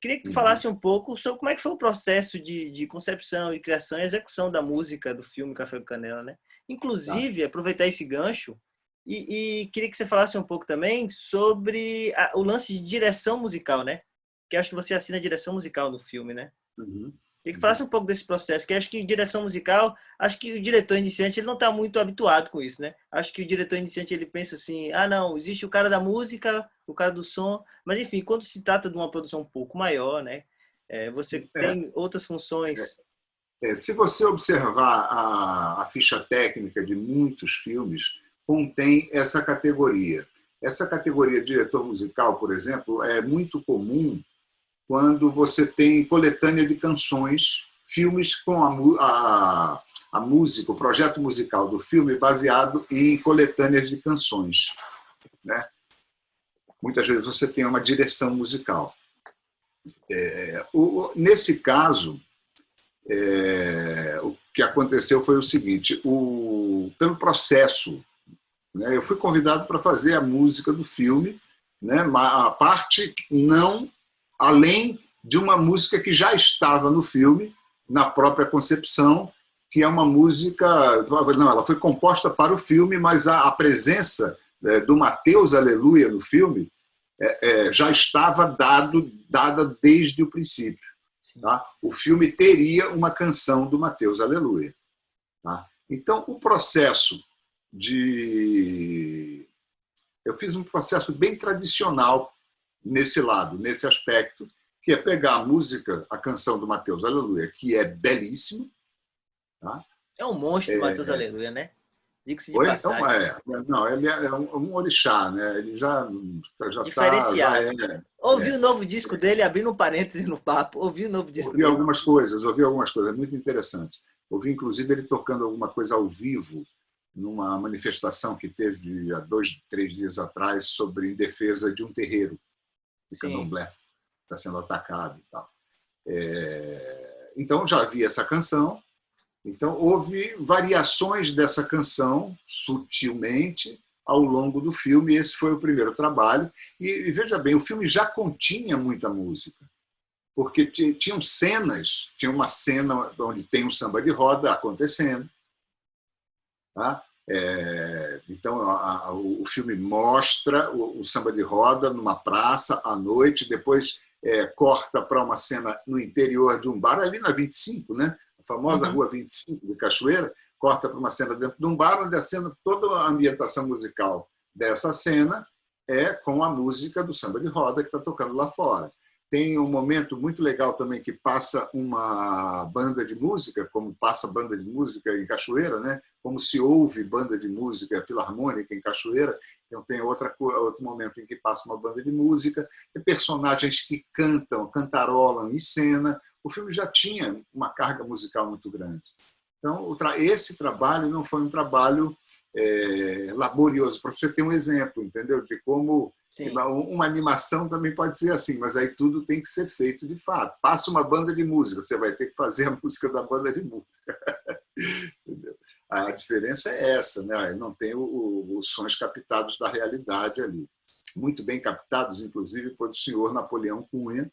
Queria que tu uhum. falasse um pouco sobre como é que foi o processo de concepção, de criação e execução da música do filme Café com Canela, né? Tá. Inclusive, aproveitar esse gancho e queria que você falasse um pouco também sobre o lance de direção musical, né? Que acho que você assina a direção musical no filme, né? Uhum, Queria que uhum. falasse um pouco desse processo, que acho que direção musical, acho que o diretor iniciante ele não está muito habituado com isso, né? Acho que o diretor iniciante ele pensa assim, ah não, existe o cara da música, o cara do som, mas enfim, quando se trata de uma produção um pouco maior, né? Você É, tem outras funções. se você observar a ficha técnica de muitos filmes, contém essa categoria. Essa categoria de diretor musical, por exemplo, é muito comum quando você tem coletânea de canções, filmes com a música, o projeto musical do filme baseado em coletâneas de canções, né? Muitas vezes você tem uma direção musical. Nesse caso, o que aconteceu foi o seguinte: pelo processo, né, eu fui convidado para fazer a música do filme, né, a parte não além de uma música que já estava no filme, na própria concepção, que é uma música. Não, ela foi composta para o filme, mas a presença do Mateus Aleluia no filme já estava dada desde o princípio. Sim. Tá? O filme teria uma canção do Mateus Aleluia. Tá? Então, o processo de. Eu fiz um processo bem tradicional nesse lado, nesse aspecto, que é pegar a música, a canção do Mateus Aleluia, que é belíssima. Tá? É um monstro, Matheus Aleluia, né? Diga-se de Oi? passagem. Não, ele é um orixá, né? Ele já Diferenciado. Ouvi é. o novo disco dele, abrindo um parêntese no papo, ouvi o novo disco dele. Ouvi algumas coisas, muito interessante. Ouvi, inclusive, ele tocando alguma coisa ao vivo numa manifestação que teve há 2, 3 dias atrás sobre em defesa de um terreiro de Sim, Candomblé, que está sendo atacado e tal. Então, já vi essa canção. Então, houve variações dessa canção, sutilmente, ao longo do filme. Esse foi o primeiro trabalho. E veja bem, o filme já continha muita música, porque tinham cenas, tinha uma cena onde tem um samba de roda acontecendo. Tá? Então, o filme mostra o samba de roda numa praça à noite, depois corta para uma cena no interior de um bar, ali na 25, né? A famosa uhum. Rua 25 de Cachoeira, corta para uma cena dentro de um bar, onde a cena, toda a ambientação musical dessa cena é com a música do samba de roda que está tocando lá fora. Tem um momento muito legal também que passa uma banda de música, como passa banda de música em Cachoeira, né? Como se ouve banda de música filarmônica em Cachoeira. Então tem outro momento em que passa uma banda de música, tem personagens que cantam, cantarolam em cena. O filme já tinha uma carga musical muito grande. Então, esse trabalho não foi um trabalho laborioso, para você ter um exemplo, entendeu? De como Sim. Uma animação também pode ser assim, mas aí tudo tem que ser feito de fato. Passa uma banda de música, você vai ter que fazer a música da banda de música. Entendeu? A diferença é essa, né? Não tem os sons captados da realidade ali. Muito bem captados, inclusive, por o senhor Napoleão Cunha,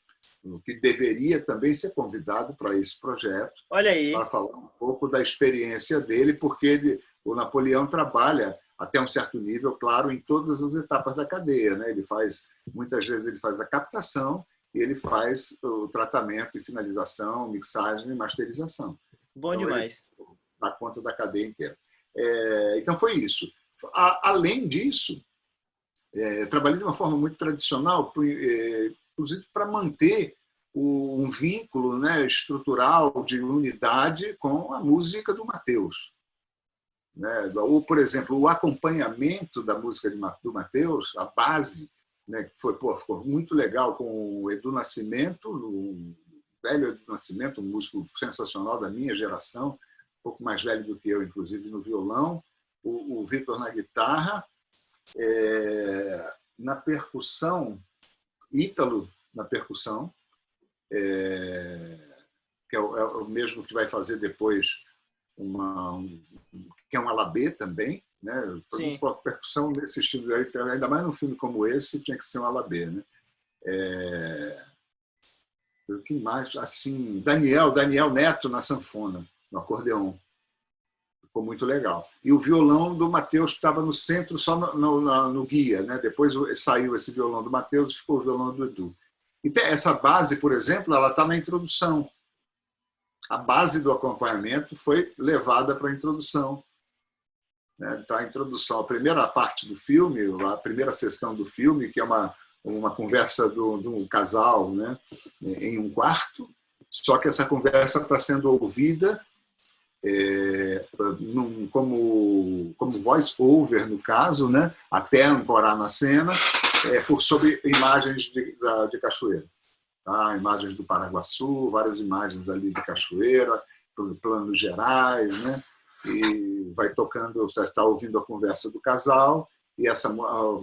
que deveria também ser convidado para esse projeto. Olha aí. Para falar um pouco da experiência dele, porque o Napoleão trabalha até um certo nível, claro, em todas as etapas da cadeia, né? Muitas vezes ele faz a captação e ele faz o tratamento e finalização, mixagem e masterização. Bom então, demais. Ele dá conta da cadeia inteira. Então foi isso. Além disso, trabalhei de uma forma muito tradicional, inclusive para manter um vínculo, né, estrutural de unidade com a música do Mateus. Né? Ou, por exemplo, o acompanhamento da música do Mateus, a base, né, ficou muito legal com o Edu Nascimento, o velho Edu Nascimento, um músico sensacional da minha geração, um pouco mais velho do que eu, inclusive, no violão, o Vitor na guitarra, na percussão, Ítalo na percussão, que é o mesmo que vai fazer depois que é um alabê também, né? Percussão nesse estilo aí, ainda mais num filme como esse, tinha que ser um alabê, né? Quem mais? Assim, Daniel Neto na sanfona, no acordeão. Ficou muito legal. E o violão do Mateus estava no centro, só no guia, né? Depois saiu esse violão do Mateus e ficou o violão do Edu. E essa base, por exemplo, ela está na introdução. A base do acompanhamento foi levada para a introdução. Então, a introdução, a primeira parte do filme, a primeira sessão do filme, que é uma conversa de um casal, né, em um quarto, só que essa conversa está sendo ouvida como voice-over, no caso, né, até ancorar na cena, sobre imagens de Cachoeira. Tá? Imagens do Paraguaçu, várias imagens ali de Cachoeira, planos gerais, né? E vai tocando, você está ouvindo a conversa do casal e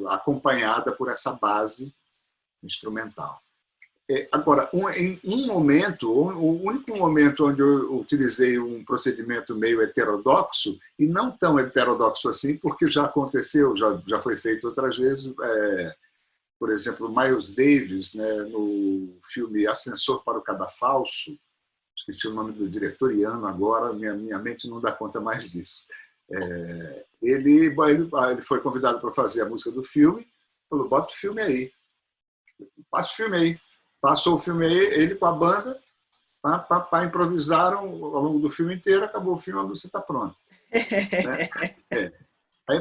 acompanhada por essa base instrumental. Agora, em um momento, o único momento onde eu utilizei um procedimento meio heterodoxo, e não tão heterodoxo assim, porque já aconteceu, já foi feito outras vezes, por exemplo, Miles Davis, né, no filme Ascensor para o Cadafalso, esqueci o nome do diretor Iano agora, minha mente não dá conta mais disso. Ele foi convidado para fazer a música do filme, falou, bota o filme aí, passa o filme aí. Passou o filme aí, ele com a banda, improvisaram ao longo do filme inteiro, acabou o filme, a música está pronta. Né?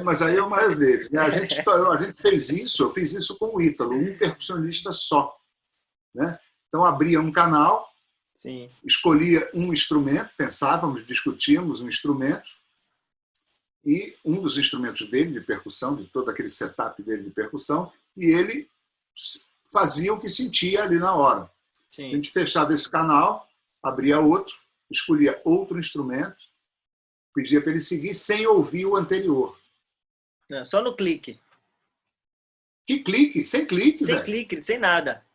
Mas aí é o Miles Davis. Né? A gente fez isso, eu fiz isso com o Ítalo, um percussionista só. Né? Então, abria um canal, sim, escolhia um instrumento, pensávamos, discutíamos um instrumento, e um dos instrumentos dele de percussão, de todo aquele setup dele de percussão, e ele fazia o que sentia ali na hora. sim. A gente fechava esse canal, abria outro, escolhia outro instrumento, pedia para ele seguir sem ouvir o anterior. Não, só no clique. Que clique? Sem clique, sem velho. Sem clique, sem nada.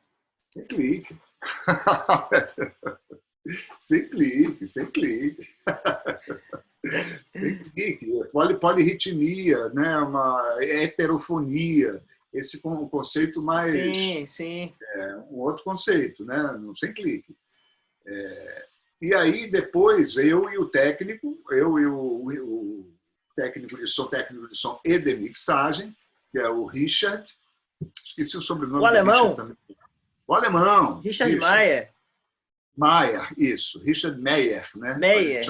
Sem clique. Sem clique, sem clique. Sem clique. Polirritmia, né? Uma heterofonia. Esse é um conceito mais... Sim, sim. Um outro conceito, né? Sem clique. E aí, depois, eu e o técnico de som e de mixagem, que é o Richard, esqueci o sobrenome do alemão. Richard também. O alemão. Richard Mayer. Mayer, isso. Richard Mayer, né? Mayer,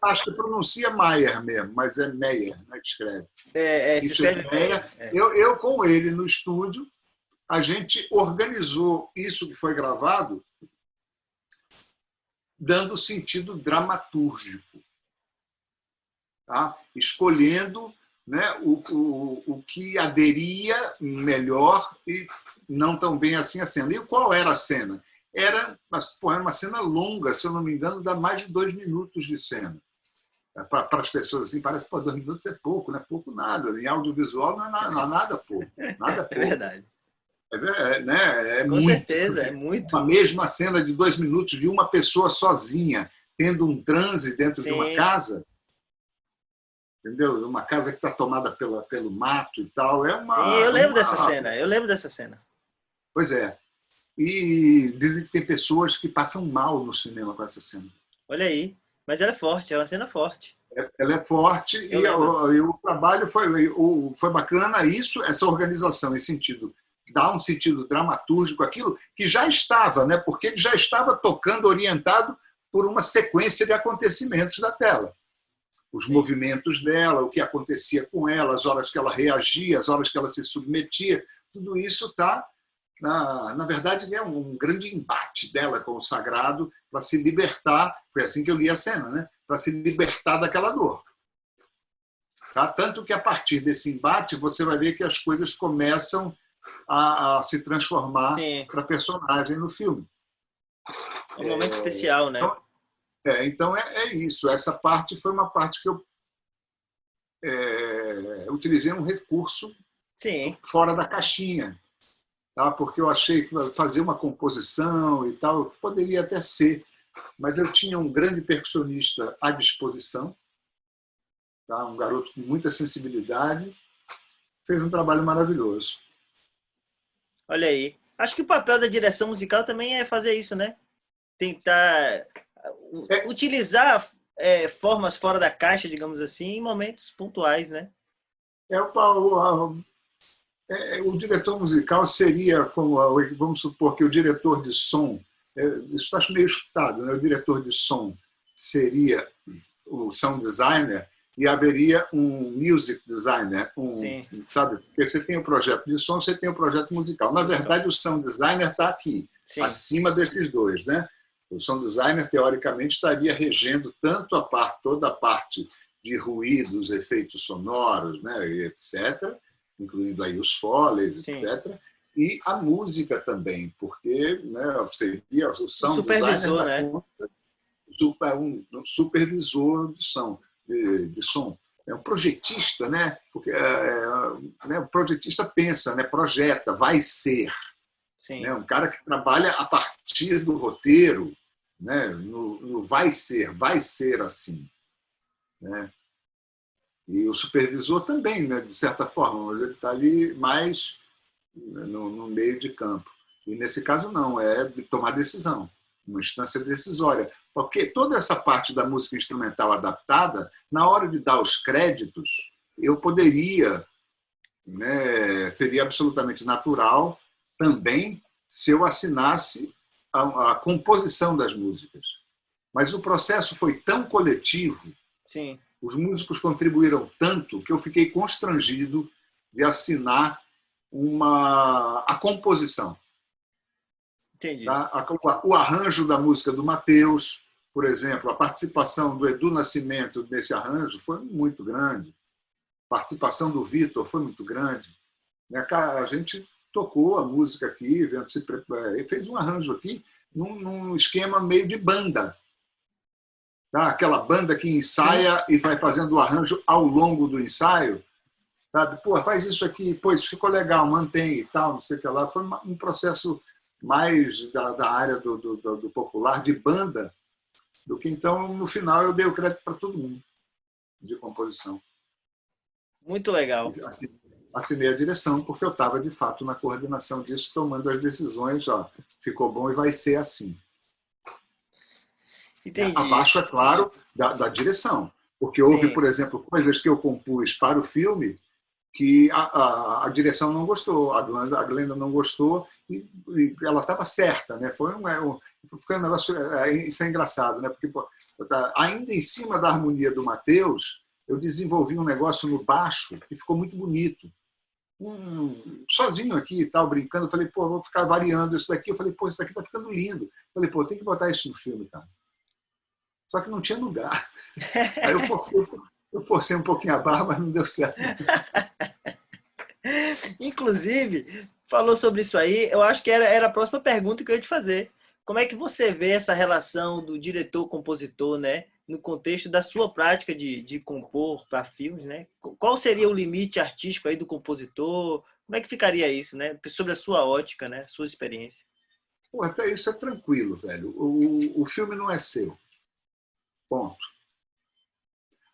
Acho que pronuncia Mayer mesmo, mas é Mayer, né, que escreve. Se escreve Mayer. Eu com ele no estúdio, a gente organizou isso que foi gravado dando sentido dramatúrgico, tá? Escolhendo, né, o que aderia melhor e não tão bem assim a cena. E qual era a cena? Era uma cena longa, se eu não me engano, dá mais de 2 minutos de cena. Para as pessoas assim, parece que 2 minutos é pouco, não é pouco nada. Em audiovisual não é nada pouco. Nada pouco. É verdade. Né? Com muito. certeza, é muito. Uma mesma cena de 2 minutos de uma pessoa sozinha, tendo um transe dentro de uma casa, entendeu? Uma casa que está tomada pelo mato e tal. Sim, eu lembro dessa cena. Eu lembro dessa cena. Pois é. E dizem que tem pessoas que passam mal no cinema com essa cena. Olha aí. Mas ela é forte, é uma cena forte. Ela é forte e o trabalho foi bacana, essa organização, esse sentido. Dá um sentido dramatúrgico aquilo que já estava, né? Porque ele já estava tocando, orientado por uma sequência de acontecimentos da tela. Os movimentos dela, o que acontecia com ela, as horas que ela reagia, as horas que ela se submetia, tudo isso está, na verdade, é um grande embate dela com o sagrado para se libertar, foi assim que eu li a cena, né? Para se libertar daquela dor. Tá? Tanto que, a partir desse embate, você vai ver que as coisas começam a se transformar para personagem no filme. É um momento especial, né? Então é isso. Essa parte foi uma parte que eu utilizei um recurso fora da caixinha, tá? Porque eu achei que fazer uma composição e tal poderia até ser, mas eu tinha um grande percussionista à disposição, tá? Um garoto com muita sensibilidade, fez um trabalho maravilhoso. Olha aí. Acho que o papel da direção musical também é fazer isso, né? Tentar utilizar formas fora da caixa, digamos assim, em momentos pontuais, né? O diretor musical seria como, vamos supor que o diretor de som, isso está meio chutado, né? O diretor de som seria o sound designer e haveria um music designer, sabe? Porque você tem o projeto de som, você tem o projeto musical. Na verdade, o sound designer está aqui, acima desses dois, né? O sound designer, teoricamente, estaria regendo tanto toda a parte de ruídos, efeitos sonoros, né, e etc., incluindo aí os foleys, etc., e a música também, porque, né, seria o sound designer da conta, um supervisor de som. É um projetista, né? Porque o projetista pensa, né? Projeta, vai ser. Né? Um cara que trabalha a partir do roteiro, né? no vai ser assim. Né? E o supervisor também, né? De certa forma, ele está ali mais no meio de campo. E nesse caso não, é de tomar decisão. Uma instância decisória. Porque toda essa parte da música instrumental adaptada, na hora de dar os créditos, eu poderia, né, seria absolutamente natural também se eu assinasse a composição das músicas. Mas o processo foi tão coletivo, os músicos contribuíram tanto, que eu fiquei constrangido de assinar a composição. Entendi. Tá? O arranjo da música do Mateus, por exemplo, a participação do Edu Nascimento nesse arranjo foi muito grande. A participação do Vitor foi muito grande. A gente tocou a música aqui, fez um arranjo aqui num esquema meio de banda. Tá? Aquela banda que ensaia e vai fazendo o arranjo ao longo do ensaio. Sabe? Pô, faz isso aqui, pois ficou legal, mantém e tal, não sei o que lá. Foi um processo mais da área do popular, de banda, do que então, no final, eu dei o crédito para todo mundo de composição. Muito legal. Assinei a direção, porque eu estava, de fato, na coordenação disso, tomando as decisões, ficou bom e vai ser assim. Entendi. Abaixo, é claro, da direção. Porque houve, por exemplo, coisas que eu compus para o filme que a direção não gostou, a Glenda não gostou, e ela estava certa, né? Foi um negócio, isso é engraçado, né? Porque ainda em cima da harmonia do Mateus, eu desenvolvi um negócio no baixo que ficou muito bonito. sozinho aqui e tal, brincando. Eu falei, pô, vou ficar variando isso daqui. Eu falei, pô, isso daqui tá ficando lindo. Eu falei, pô, tem que botar isso no filme, cara. Só que não tinha lugar. Aí eu forcei um pouquinho a barra, mas não deu certo. Inclusive, falou sobre isso aí, eu acho que era a próxima pergunta que eu ia te fazer. Como é que você vê essa relação do diretor-compositor, né? No contexto da sua prática de compor para filmes, né? Qual seria o limite artístico aí do compositor? Como é que ficaria isso, né? Sobre a sua ótica, né? Sua experiência. Pô, até isso é tranquilo, velho. O filme não é seu. Ponto.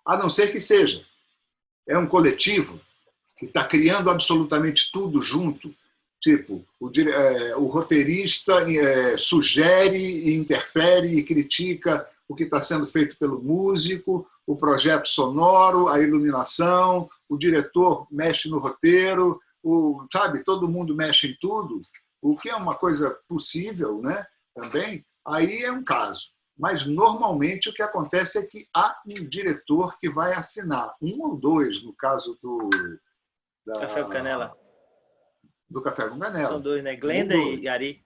A não ser que seja. É um coletivo que está criando absolutamente tudo junto. Tipo, o roteirista sugere, e interfere e critica o que está sendo feito pelo músico, o projeto sonoro, a iluminação, o diretor mexe no roteiro, sabe, todo mundo mexe em tudo, o que é uma coisa possível, né? Também, aí é um caso. Mas, normalmente, o que acontece é que há um diretor que vai assinar, um ou dois, no caso Café com Canela. do Café com São Canela. dois, né? Um ou Glenda dois. e Ari.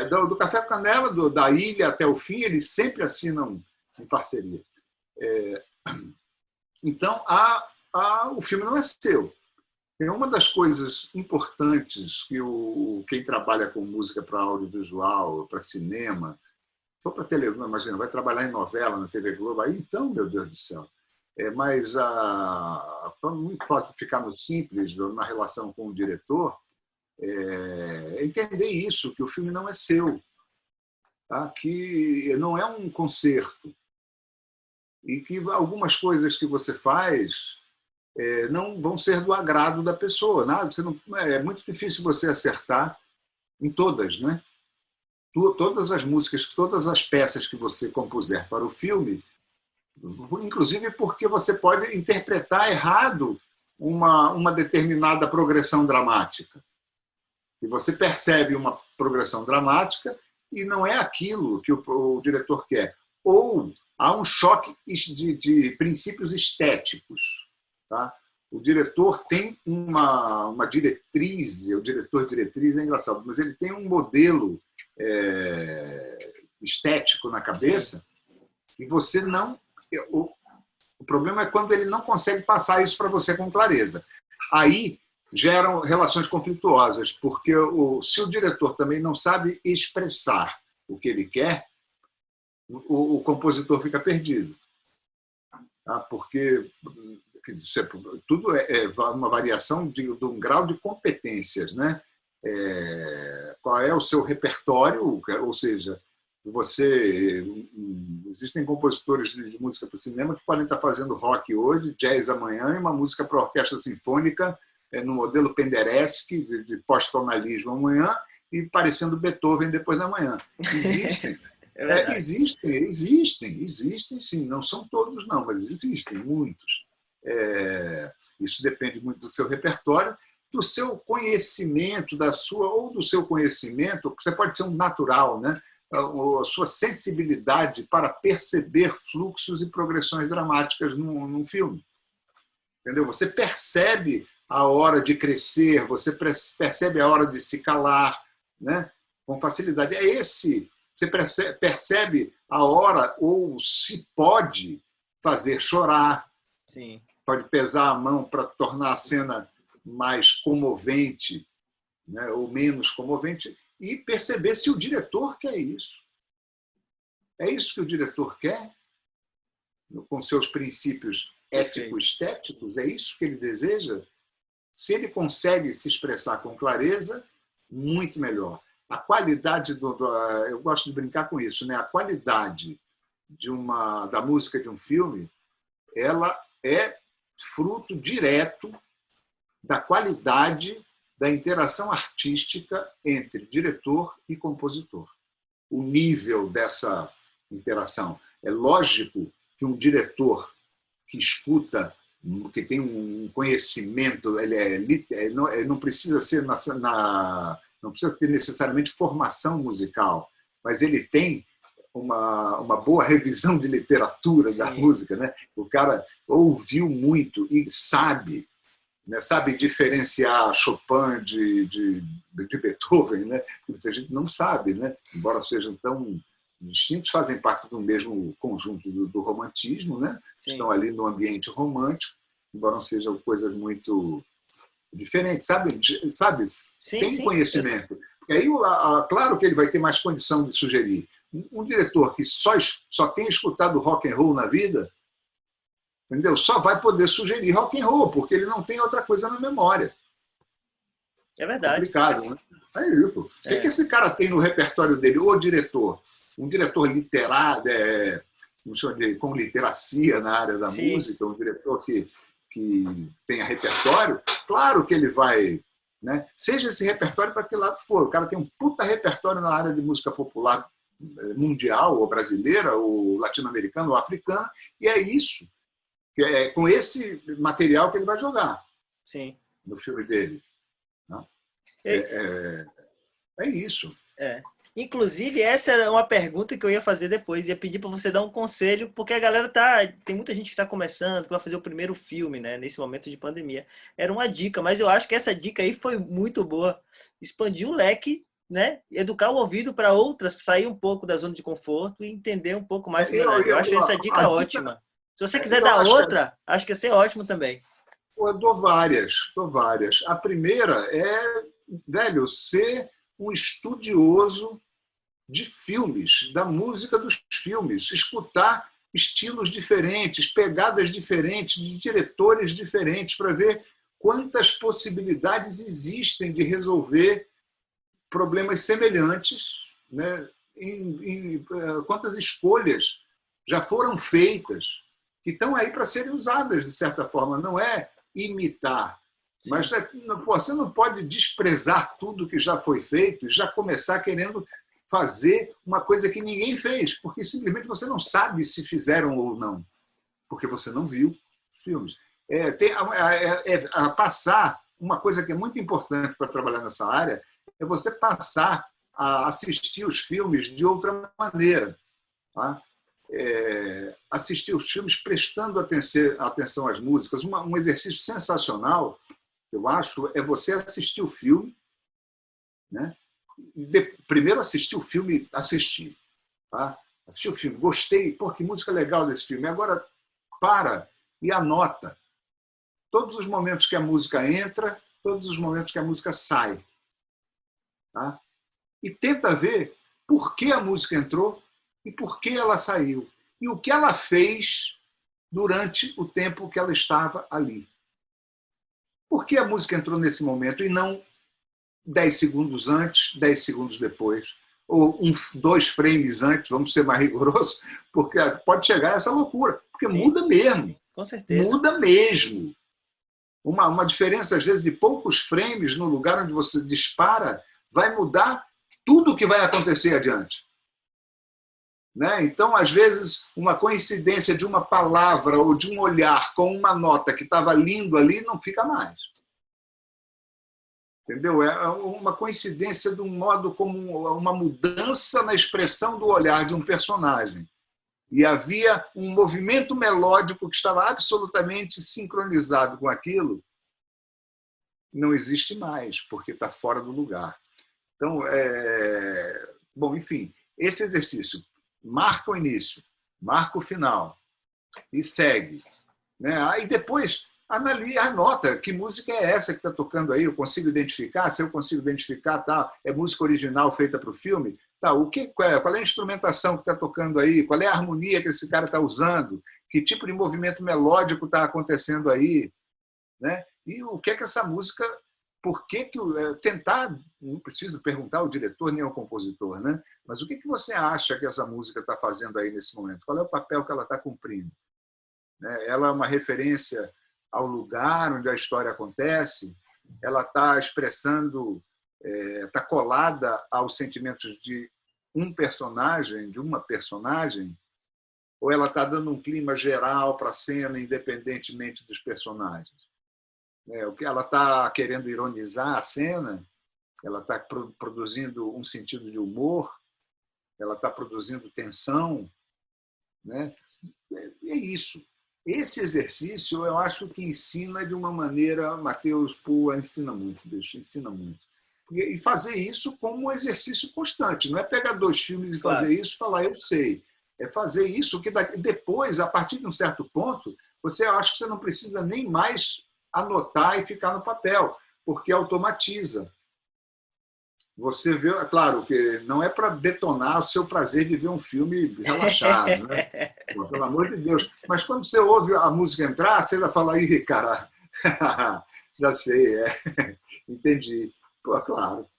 Do Café com Canela, da ilha até o fim, eles sempre assinam em parceria. Então, o filme não é seu. É uma das coisas importantes que quem trabalha com música para audiovisual, para cinema, só para televisão, imagina, vai trabalhar em novela na TV Globo, aí então, meu Deus do céu. Mas muito fácil ficar no simples, na relação com o diretor, entender isso, que o filme não é seu, tá? Que não é um concerto, e que algumas coisas que você faz não vão ser do agrado da pessoa. Nada, é muito difícil você acertar em todas, né? Todas as músicas, todas as peças que você compuser para o filme, inclusive porque você pode interpretar errado uma determinada progressão dramática. E você percebe uma progressão dramática e não é aquilo que o diretor quer. Ou há um choque de princípios estéticos. Tá? O diretor tem uma diretriz, o diretor-diretriz é engraçado, mas ele tem um modelo estético na cabeça e você não... O problema é quando ele não consegue passar isso para você com clareza. Aí geram relações conflituosas, porque se o diretor também não sabe expressar o que ele quer, o compositor fica perdido. Tá? Porque tudo é uma variação de um grau de competências, né? Qual é o seu repertório, ou seja, existem compositores de música para o cinema que podem estar fazendo rock hoje, jazz amanhã e uma música para orquestra sinfônica no modelo Penderecki, de pós-tonalismo amanhã, e parecendo Beethoven depois da manhã. Existem. Existem sim. Não são todos, não, mas existem muitos. Isso depende muito do seu repertório, do seu conhecimento, do seu conhecimento, você pode ser um natural, né? A sua sensibilidade para perceber fluxos e progressões dramáticas num filme. Entendeu? Você percebe a hora de crescer, você percebe a hora de se calar, né? Com facilidade. Você percebe a hora ou se pode fazer chorar, Sim. Pode pesar a mão para tornar a cena mais comovente, né? Ou menos comovente, e perceber se o diretor quer isso. É isso que o diretor quer? Com seus princípios ético-estéticos? É isso que ele deseja? Se ele consegue se expressar com clareza, muito melhor. A qualidade eu gosto de brincar com isso, né? A qualidade da música de um filme, ela é fruto direto da qualidade da interação artística entre diretor e compositor. O nível dessa interação. É lógico que um diretor que escuta, que tem um conhecimento, ele não precisa ser não precisa ter necessariamente formação musical, mas ele tem uma boa revisão de literatura da música, né? O cara ouviu muito e sabe né, sabe diferenciar Chopin de Beethoven, né? Muita gente não sabe, né? Embora sejam tão distintos, fazem parte do mesmo conjunto do romantismo, né? Sim. Estão ali no ambiente romântico, embora não sejam coisas muito diferentes, sabe? Sim, Tem sim. conhecimento. E aí, claro que ele vai ter mais condição de sugerir. Um diretor que só tem escutado rock and roll na vida, entendeu? Só vai poder sugerir rock and roll, porque ele não tem outra coisa na memória. É verdade. Complicado, né? É isso. O que esse cara tem no repertório dele? O diretor, um diretor literário, com literacia na área da Sim. música, um diretor que tenha repertório, claro que ele vai, né? Seja esse repertório para que lado for. O cara tem um puta repertório na área de música popular mundial, ou brasileira, ou latino-americana, ou africana, e é isso. É com esse material que ele vai jogar. Sim. No filme dele. É isso. Inclusive, essa era uma pergunta que eu ia fazer depois. Ia pedir para você dar um conselho, porque a galera tem muita gente que está começando, que vai fazer o primeiro filme, né? Nesse momento de pandemia. Era uma dica, mas eu acho que essa dica aí foi muito boa. Expandir o leque, né? Educar o ouvido para outras, sair um pouco da zona de conforto e entender um pouco mais sobre a área. Eu acho essa dica ótima. Se você quiser dar outra, acho que ia ser ótimo também. Eu dou várias. A primeira é, velho, ser um estudioso de filmes, da música dos filmes, escutar estilos diferentes, pegadas diferentes, de diretores diferentes, para ver quantas possibilidades existem de resolver problemas semelhantes, né? Quantas escolhas já foram feitas, que estão aí para serem usadas, de certa forma. Não é imitar, mas você não pode desprezar tudo que já foi feito e já começar querendo fazer uma coisa que ninguém fez, porque simplesmente você não sabe se fizeram ou não, porque você não viu os filmes. Passar uma coisa que é muito importante para trabalhar nessa área é você passar a assistir os filmes de outra maneira. Tá? Assistir os filmes prestando atenção às músicas. Um exercício sensacional, eu acho, é você assistir o filme, né? Primeiro assistir o filme, tá? Assistir o filme, gostei, pô, que música legal desse filme. Agora para e anota todos os momentos que a música entra, todos os momentos que a música sai, tá? E tenta ver por que a música entrou e por que ela saiu e o que ela fez durante o tempo que ela estava ali. Por que a música entrou nesse momento e não 10 segundos antes, 10 segundos depois, ou 2 frames antes, vamos ser mais rigorosos, porque pode chegar a essa loucura, porque Sim. Muda mesmo. Com certeza. Muda mesmo. Uma diferença, às vezes, de poucos frames no lugar onde você dispara, vai mudar tudo o que vai acontecer adiante. Né? Então, às vezes, uma coincidência de uma palavra ou de um olhar com uma nota que estava lindo ali não fica mais. Entendeu? É uma coincidência de um modo como uma mudança na expressão do olhar de um personagem. E havia um movimento melódico que estava absolutamente sincronizado com aquilo. Não existe mais, porque está fora do lugar. Então, bom, enfim, esse exercício marca o início, marca o final e segue. Né? Aí depois anota que música é essa que está tocando aí, eu consigo identificar, se eu consigo identificar, tá, é música original feita para o filme, tá, qual é a instrumentação que está tocando aí, qual é a harmonia que esse cara está usando, que tipo de movimento melódico está acontecendo aí, né? E o que é que essa música, por que tentar, não preciso perguntar ao diretor nem ao compositor, né? Mas o que você acha que essa música está fazendo aí nesse momento? Qual é o papel que ela está cumprindo? Ela é uma referência ao lugar onde a história acontece, ela está expressando, está colada aos sentimentos de um personagem, de uma personagem, ou ela está dando um clima geral para a cena, independentemente dos personagens? Ela está querendo ironizar a cena, ela está produzindo um sentido de humor, ela está produzindo tensão, né? É isso. Esse exercício eu acho que ensina de uma maneira, Matheus Pua ensina muito, bicho, ensina muito. E fazer isso como um exercício constante, não é pegar 2 filmes e Claro. fazer isso e falar, eu sei. É fazer isso que depois, a partir de um certo ponto, você acha que você não precisa nem mais anotar e ficar no papel, porque automatiza. Você vê, é claro, que não é para detonar o seu prazer de ver um filme relaxado, né? Pô, pelo amor de Deus. Mas quando você ouve a música entrar, você vai falar, ih, cara, já sei, entendi. Pô, claro.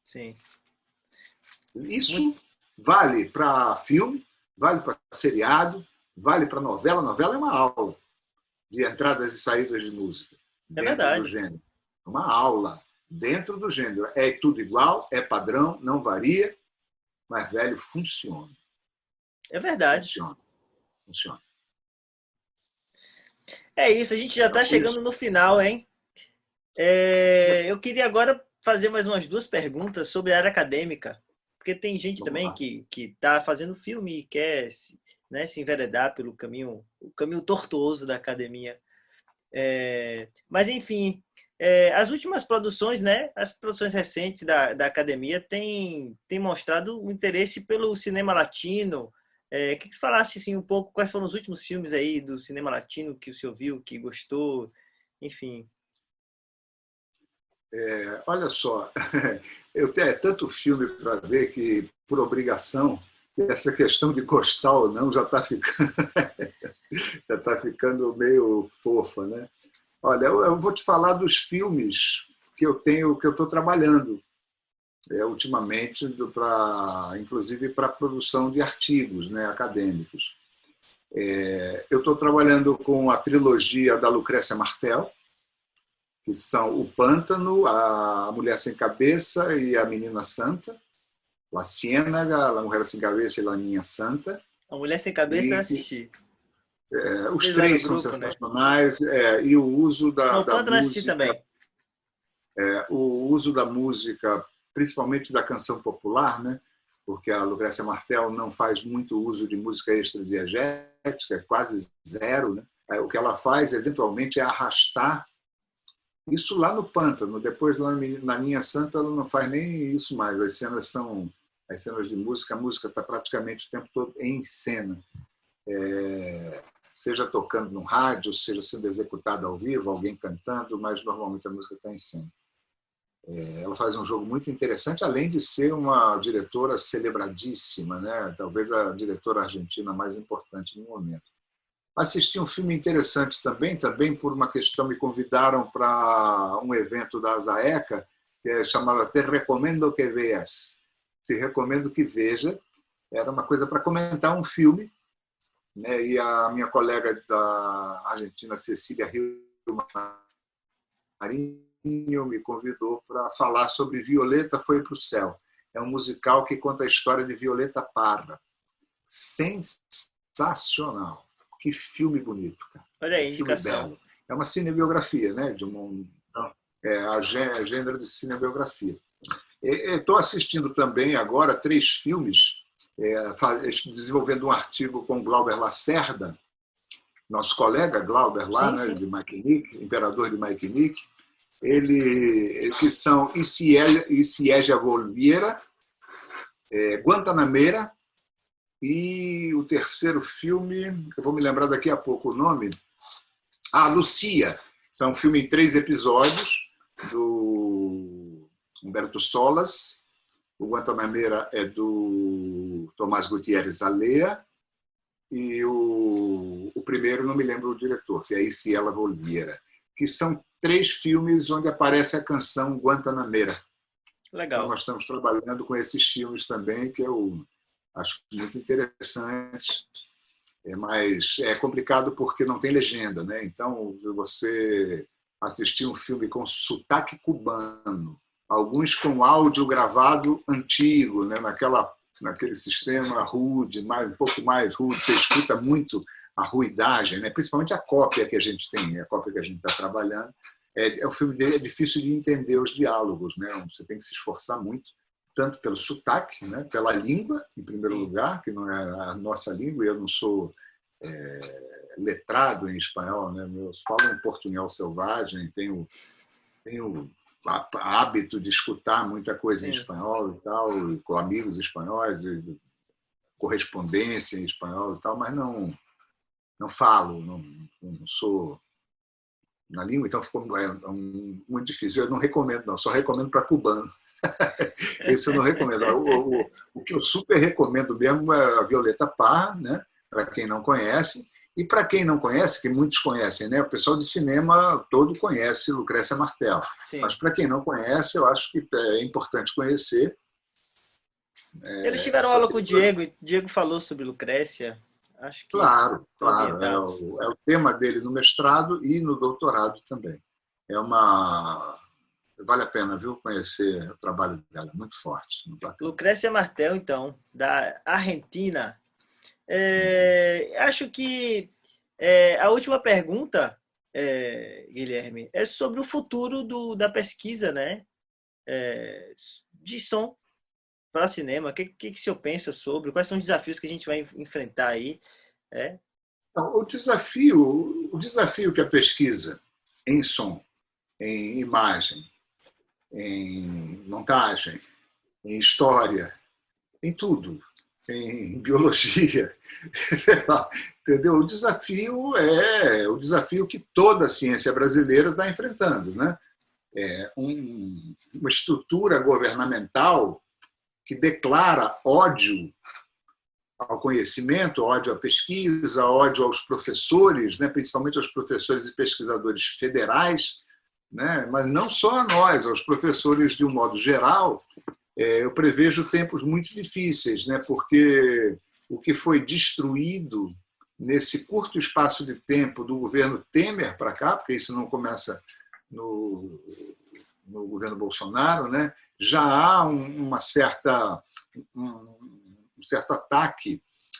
Sim. Muito... Isso vale para filme, vale para seriado, vale para novela. Novela é uma aula de entradas e saídas de música É dentro do verdade. gênero. Uma aula dentro do gênero. É tudo igual, é padrão, não varia, mas, velho, funciona. É verdade. Funciona. Funciona. É isso, a gente já Então, está chegando no final, hein? Eu queria agora fazer mais umas 2 perguntas sobre a área acadêmica, porque tem gente vamos também lá. que está fazendo filme e quer se, né, se enveredar pelo caminho, o caminho tortuoso da academia. Mas, enfim, as últimas produções, né, as produções recentes da academia têm mostrado o interesse pelo cinema latino. Que você falasse assim, um pouco quais foram os últimos filmes aí do cinema latino que o senhor viu, que gostou, enfim. Olha só, eu tenho tanto filme para ver que, por obrigação, essa questão de gostar ou não já está ficando, já tá ficando meio fofa, né? Olha, eu vou te falar dos filmes que eu tenho, que eu estou trabalhando ultimamente, inclusive para a produção de artigos, né, acadêmicos. Eu estou trabalhando com a trilogia da Lucrécia Martel, que são O Pântano, A Mulher Sem Cabeça e A Menina Santa, La Ciénaga, La Mujer Sem Cabeça e La Niña Santa. A Mulher Sem Cabeça eu E assisti. os Fez lá no 3 são grupo, né? sensacionais, e o uso Não, o da Pântano eu assisti música, também. o uso da música, principalmente da canção popular, né? Porque a Lucrécia Martel não faz muito uso de música extradiegética, é quase zero, né? O que ela faz, eventualmente, é arrastar isso lá no Pântano. Depois, lá na Niña Santa, ela não faz nem isso mais. As cenas são as cenas de música, a música está praticamente o tempo todo em cena. Seja tocando no rádio, seja sendo executada ao vivo, alguém cantando, mas normalmente a música está em cena. Ela faz um jogo muito interessante, além de ser uma diretora celebradíssima, né? Talvez a diretora argentina mais importante no momento. Assisti um filme interessante também por uma questão, me convidaram para um evento da ASAECA, que é chamado Te Recomendo que Veas. Te recomendo que veja. Era uma coisa para comentar um filme, né? E a minha colega da Argentina, Cecília Rio Marinho, me convidou para falar sobre Violeta Foi para o Céu. É um musical que conta a história de Violeta Parra. Sensacional. Que filme bonito, cara. Olha aí, Que filme indicação. belo. É uma cinebiografia, né? A gênero de cinebiografia. Estou assistindo também agora 3 filmes, desenvolvendo um artigo com Glauber Lacerda, nosso colega Glauber lá, Sim, né, sim. de Maquinique, imperador de Maquinique, que são E se ella volviera, Guantanamera, e o terceiro filme, eu vou me lembrar daqui a pouco o nome, Lucia. É um filme em 3 episódios, do Humberto Solas. O Guantanamera é do Tomás Gutierrez Alea. E o primeiro, não me lembro o diretor, que é E se ela volviera. Que são 3 filmes onde aparece a canção Guantanamera. Então, Legal. nós estamos trabalhando com esses filmes também, que eu acho muito interessante. Mas é complicado porque não tem legenda, né? Então, você assistir um filme com sotaque cubano, alguns com áudio gravado antigo, né? Naquele sistema rude, um pouco mais rude, você escuta muito a ruidagem, né? Principalmente a cópia que a gente tem, a cópia que a gente está trabalhando. O filme dele é difícil de entender os diálogos, né? Você tem que se esforçar muito, tanto pelo sotaque, né? Pela língua, em primeiro Sim. lugar, que não é a nossa língua, e eu não sou letrado em espanhol, né? Eu falo um portunhol selvagem, tenho hábito de escutar muita coisa em Sim. espanhol e tal, com amigos espanhóis, correspondência em espanhol e tal, mas não falo, não sou na língua, então ficou muito difícil. Eu não recomendo, não, só recomendo para cubano. Esse eu não recomendo. O que eu super recomendo mesmo é a Violeta Parra, né? Para quem não conhece. E para quem não conhece, que muitos conhecem, né? O pessoal de cinema todo conhece Lucrécia Martel. Sim. Mas para quem não conhece, eu acho que é importante conhecer. Eles tiveram aula com o Diego, e o Diego falou sobre Lucrécia. Acho que claro. ambientados. É o tema dele no mestrado e no doutorado também. Vale a pena, viu, conhecer o trabalho dela, muito forte. Muito bacana. Lucrécia Martel, então, da Argentina. Acho que a última pergunta, Guilherme, é sobre o futuro da pesquisa, né? De som para cinema. O que o senhor pensa sobre? Quais são os desafios que a gente vai enfrentar aí? O desafio que a pesquisa em som, em imagem, em montagem, em história, em tudo, em biologia, entendeu? O desafio é o desafio que toda a ciência brasileira está enfrentando, né? Uma estrutura governamental que declara ódio ao conhecimento, ódio à pesquisa, ódio aos professores, né? Principalmente aos professores e pesquisadores federais, né? Mas não só a nós, aos professores de um modo geral. Eu prevejo tempos muito difíceis, né? Porque o que foi destruído nesse curto espaço de tempo do governo Temer para cá, porque isso não começa no governo Bolsonaro, né? Já há um certo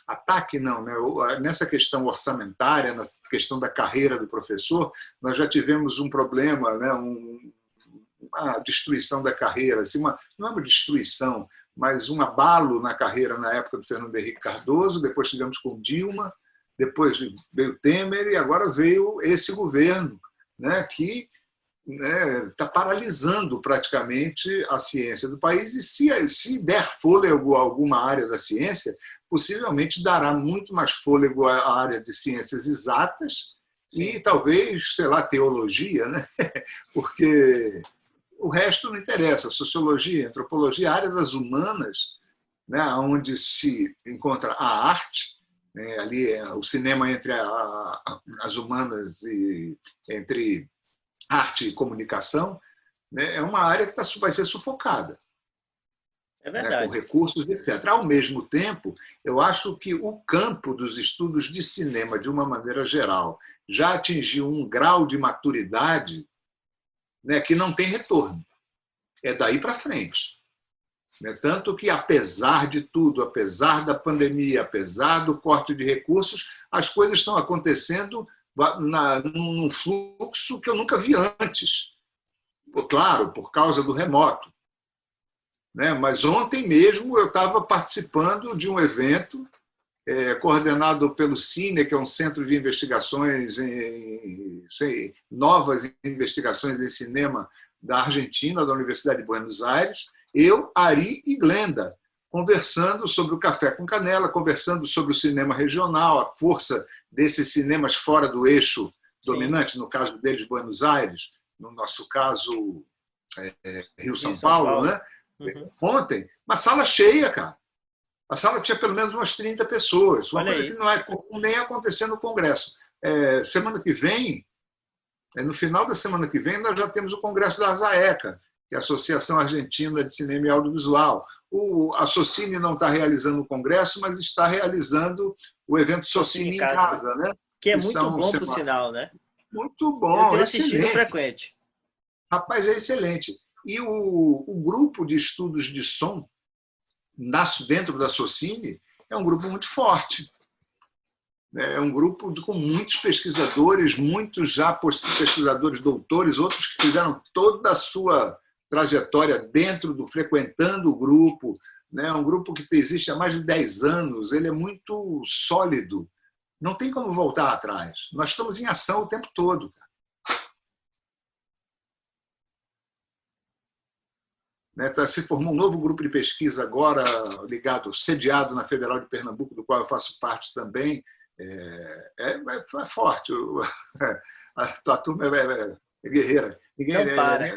ataque não, né? Nessa questão orçamentária, na questão da carreira do professor, nós já tivemos um problema, né? Uma destruição da carreira, assim, não é uma destruição, mas um abalo na carreira na época do Fernando Henrique Cardoso, depois tivemos com Dilma, depois veio Temer e agora veio esse governo, né? Que está paralisando praticamente a ciência do país, e se der fôlego a alguma área da ciência, possivelmente dará muito mais fôlego à área de ciências exatas. Sim. E talvez, sei lá, teologia, né? Porque o resto não interessa. Sociologia, antropologia, a área das humanas, né? Onde se encontra a arte, né? Ali é o cinema entre as humanas e entre arte e comunicação, né? É uma área que vai ser sufocada. É verdade. Né? Com recursos, etc. Ao mesmo tempo, eu acho que o campo dos estudos de cinema, de uma maneira geral, já atingiu um grau de maturidade, né, que não tem retorno. É daí para frente. Né? Tanto que, apesar de tudo, apesar da pandemia, apesar do corte de recursos, as coisas estão acontecendo num fluxo que eu nunca vi antes. Claro, por causa do remoto. Né? Mas ontem mesmo eu estava participando de um evento coordenado pelo CINE, que é um centro de investigações, novas investigações em cinema da Argentina, da Universidade de Buenos Aires, eu, Ari e Glenda, conversando sobre o café com canela, conversando sobre o cinema regional, a força desses cinemas fora do eixo dominante, no caso deles, Buenos Aires, no nosso caso, Rio-São Paulo, né? Uhum. Ontem, uma sala cheia, cara. A sala tinha pelo menos umas 30 pessoas, uma coisa que não é comum nem acontecer no Congresso. Semana que vem, no final da semana que vem, nós já temos o Congresso da ASAECA, que é a Associação Argentina de Cinema e Audiovisual. A Socine não está realizando o congresso, mas está realizando o evento Socine em Casa, né? Que é muito bom, por sinal, né? Muito bom, eu tenho assistido frequente. Rapaz, é excelente. E o grupo de estudos de som dentro da Socine é um grupo muito forte. É um grupo com muitos pesquisadores, muitos já pesquisadores doutores, outros que fizeram toda a sua trajetória frequentando o grupo, né? Um grupo que existe há mais de 10 anos, ele é muito sólido, Não tem como voltar atrás. Nós estamos em ação o tempo todo. Se formou um novo grupo de pesquisa agora, sediado na Federal de Pernambuco, do qual eu faço parte também. É forte. A tua turma é guerreira.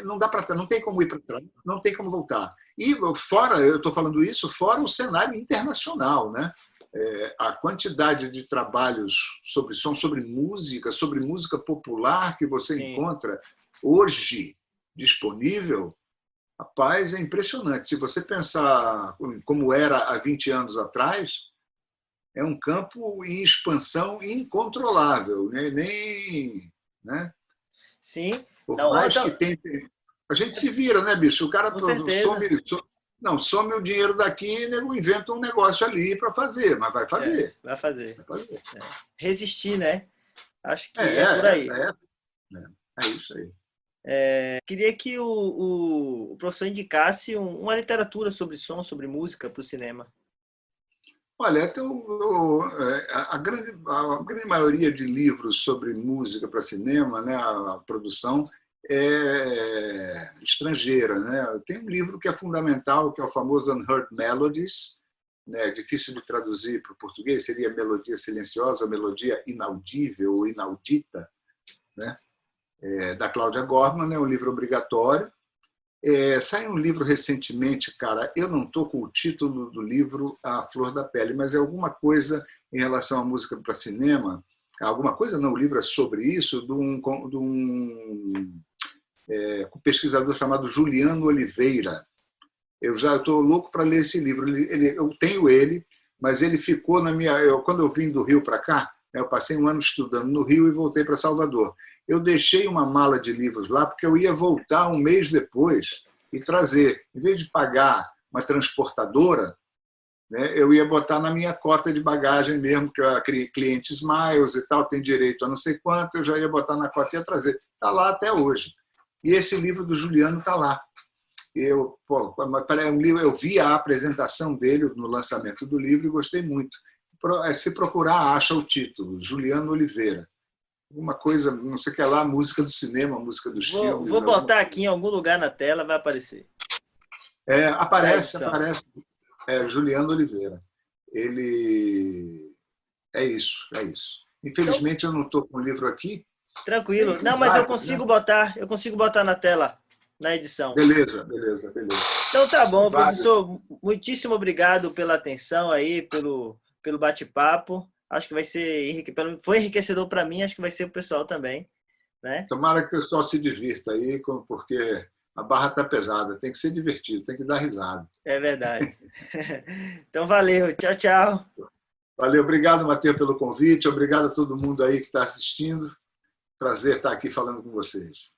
Não dá para, não tem como ir para trás, não tem como voltar. E fora, eu estou falando isso, fora o cenário internacional, né? A quantidade de trabalhos sobre som, sobre música popular que você encontra hoje disponível, rapaz, é impressionante. Se você pensar como era há 20 anos atrás, é um campo em expansão incontrolável, né? Né? Sim. Por mais que tem... A gente se vira, né, bicho? O cara some o dinheiro daqui e inventa um negócio ali para fazer, mas vai fazer. Vai fazer. Resistir, né? Acho que por aí. É isso aí. Queria que o professor indicasse uma literatura sobre som, sobre música para o cinema. Olha, a grande maioria de livros sobre música para cinema, né, a produção, é estrangeira. Né? Tem um livro que é fundamental, que é o famoso Unheard Melodies, né, difícil de traduzir para o português, seria melodia silenciosa, ou melodia inaudível ou inaudita, né? Da Cláudia Gorman, é um livro obrigatório. Saiu um livro recentemente, cara, eu não estou com o título do livro A Flor da Pele, mas é alguma coisa em relação à música para cinema. Alguma coisa não, o livro é sobre isso, de um pesquisador chamado Juliano Oliveira. Eu estou louco para ler esse livro. Eu tenho ele, mas ele ficou na minha... Quando eu vim do Rio para cá, eu passei um ano estudando no Rio e voltei para Salvador. Eu deixei uma mala de livros lá, porque eu ia voltar um mês depois e trazer. Em vez de pagar uma transportadora, né, eu ia botar na minha cota de bagagem mesmo, que eu clientes Miles e tal, tem direito a não sei quanto, eu já ia botar na cota e ia trazer. Está lá até hoje. E esse livro do Juliano está lá. Eu vi a apresentação dele no lançamento do livro e gostei muito. Se procurar, acha o título, Juliano Oliveira. Alguma coisa, não sei o que lá, música do cinema, música dos filmes. Vou botar aqui em algum lugar na tela, vai aparecer. Aparece. Juliano Oliveira. Ele... É isso. Infelizmente, eu não estou com o livro aqui. Tranquilo. Não, mas eu consigo botar na tela, na edição. Beleza. Então tá bom, professor. Muitíssimo obrigado pela atenção aí, pelo bate-papo. Acho que vai ser foi enriquecedor para mim, acho que vai ser para o pessoal também, né? Tomara que o pessoal se divirta aí, porque a barra está pesada, tem que ser divertido, tem que dar risada. É verdade. Então valeu, tchau. Valeu, obrigado, Matheus, pelo convite, obrigado a todo mundo aí que está assistindo. Prazer estar aqui falando com vocês.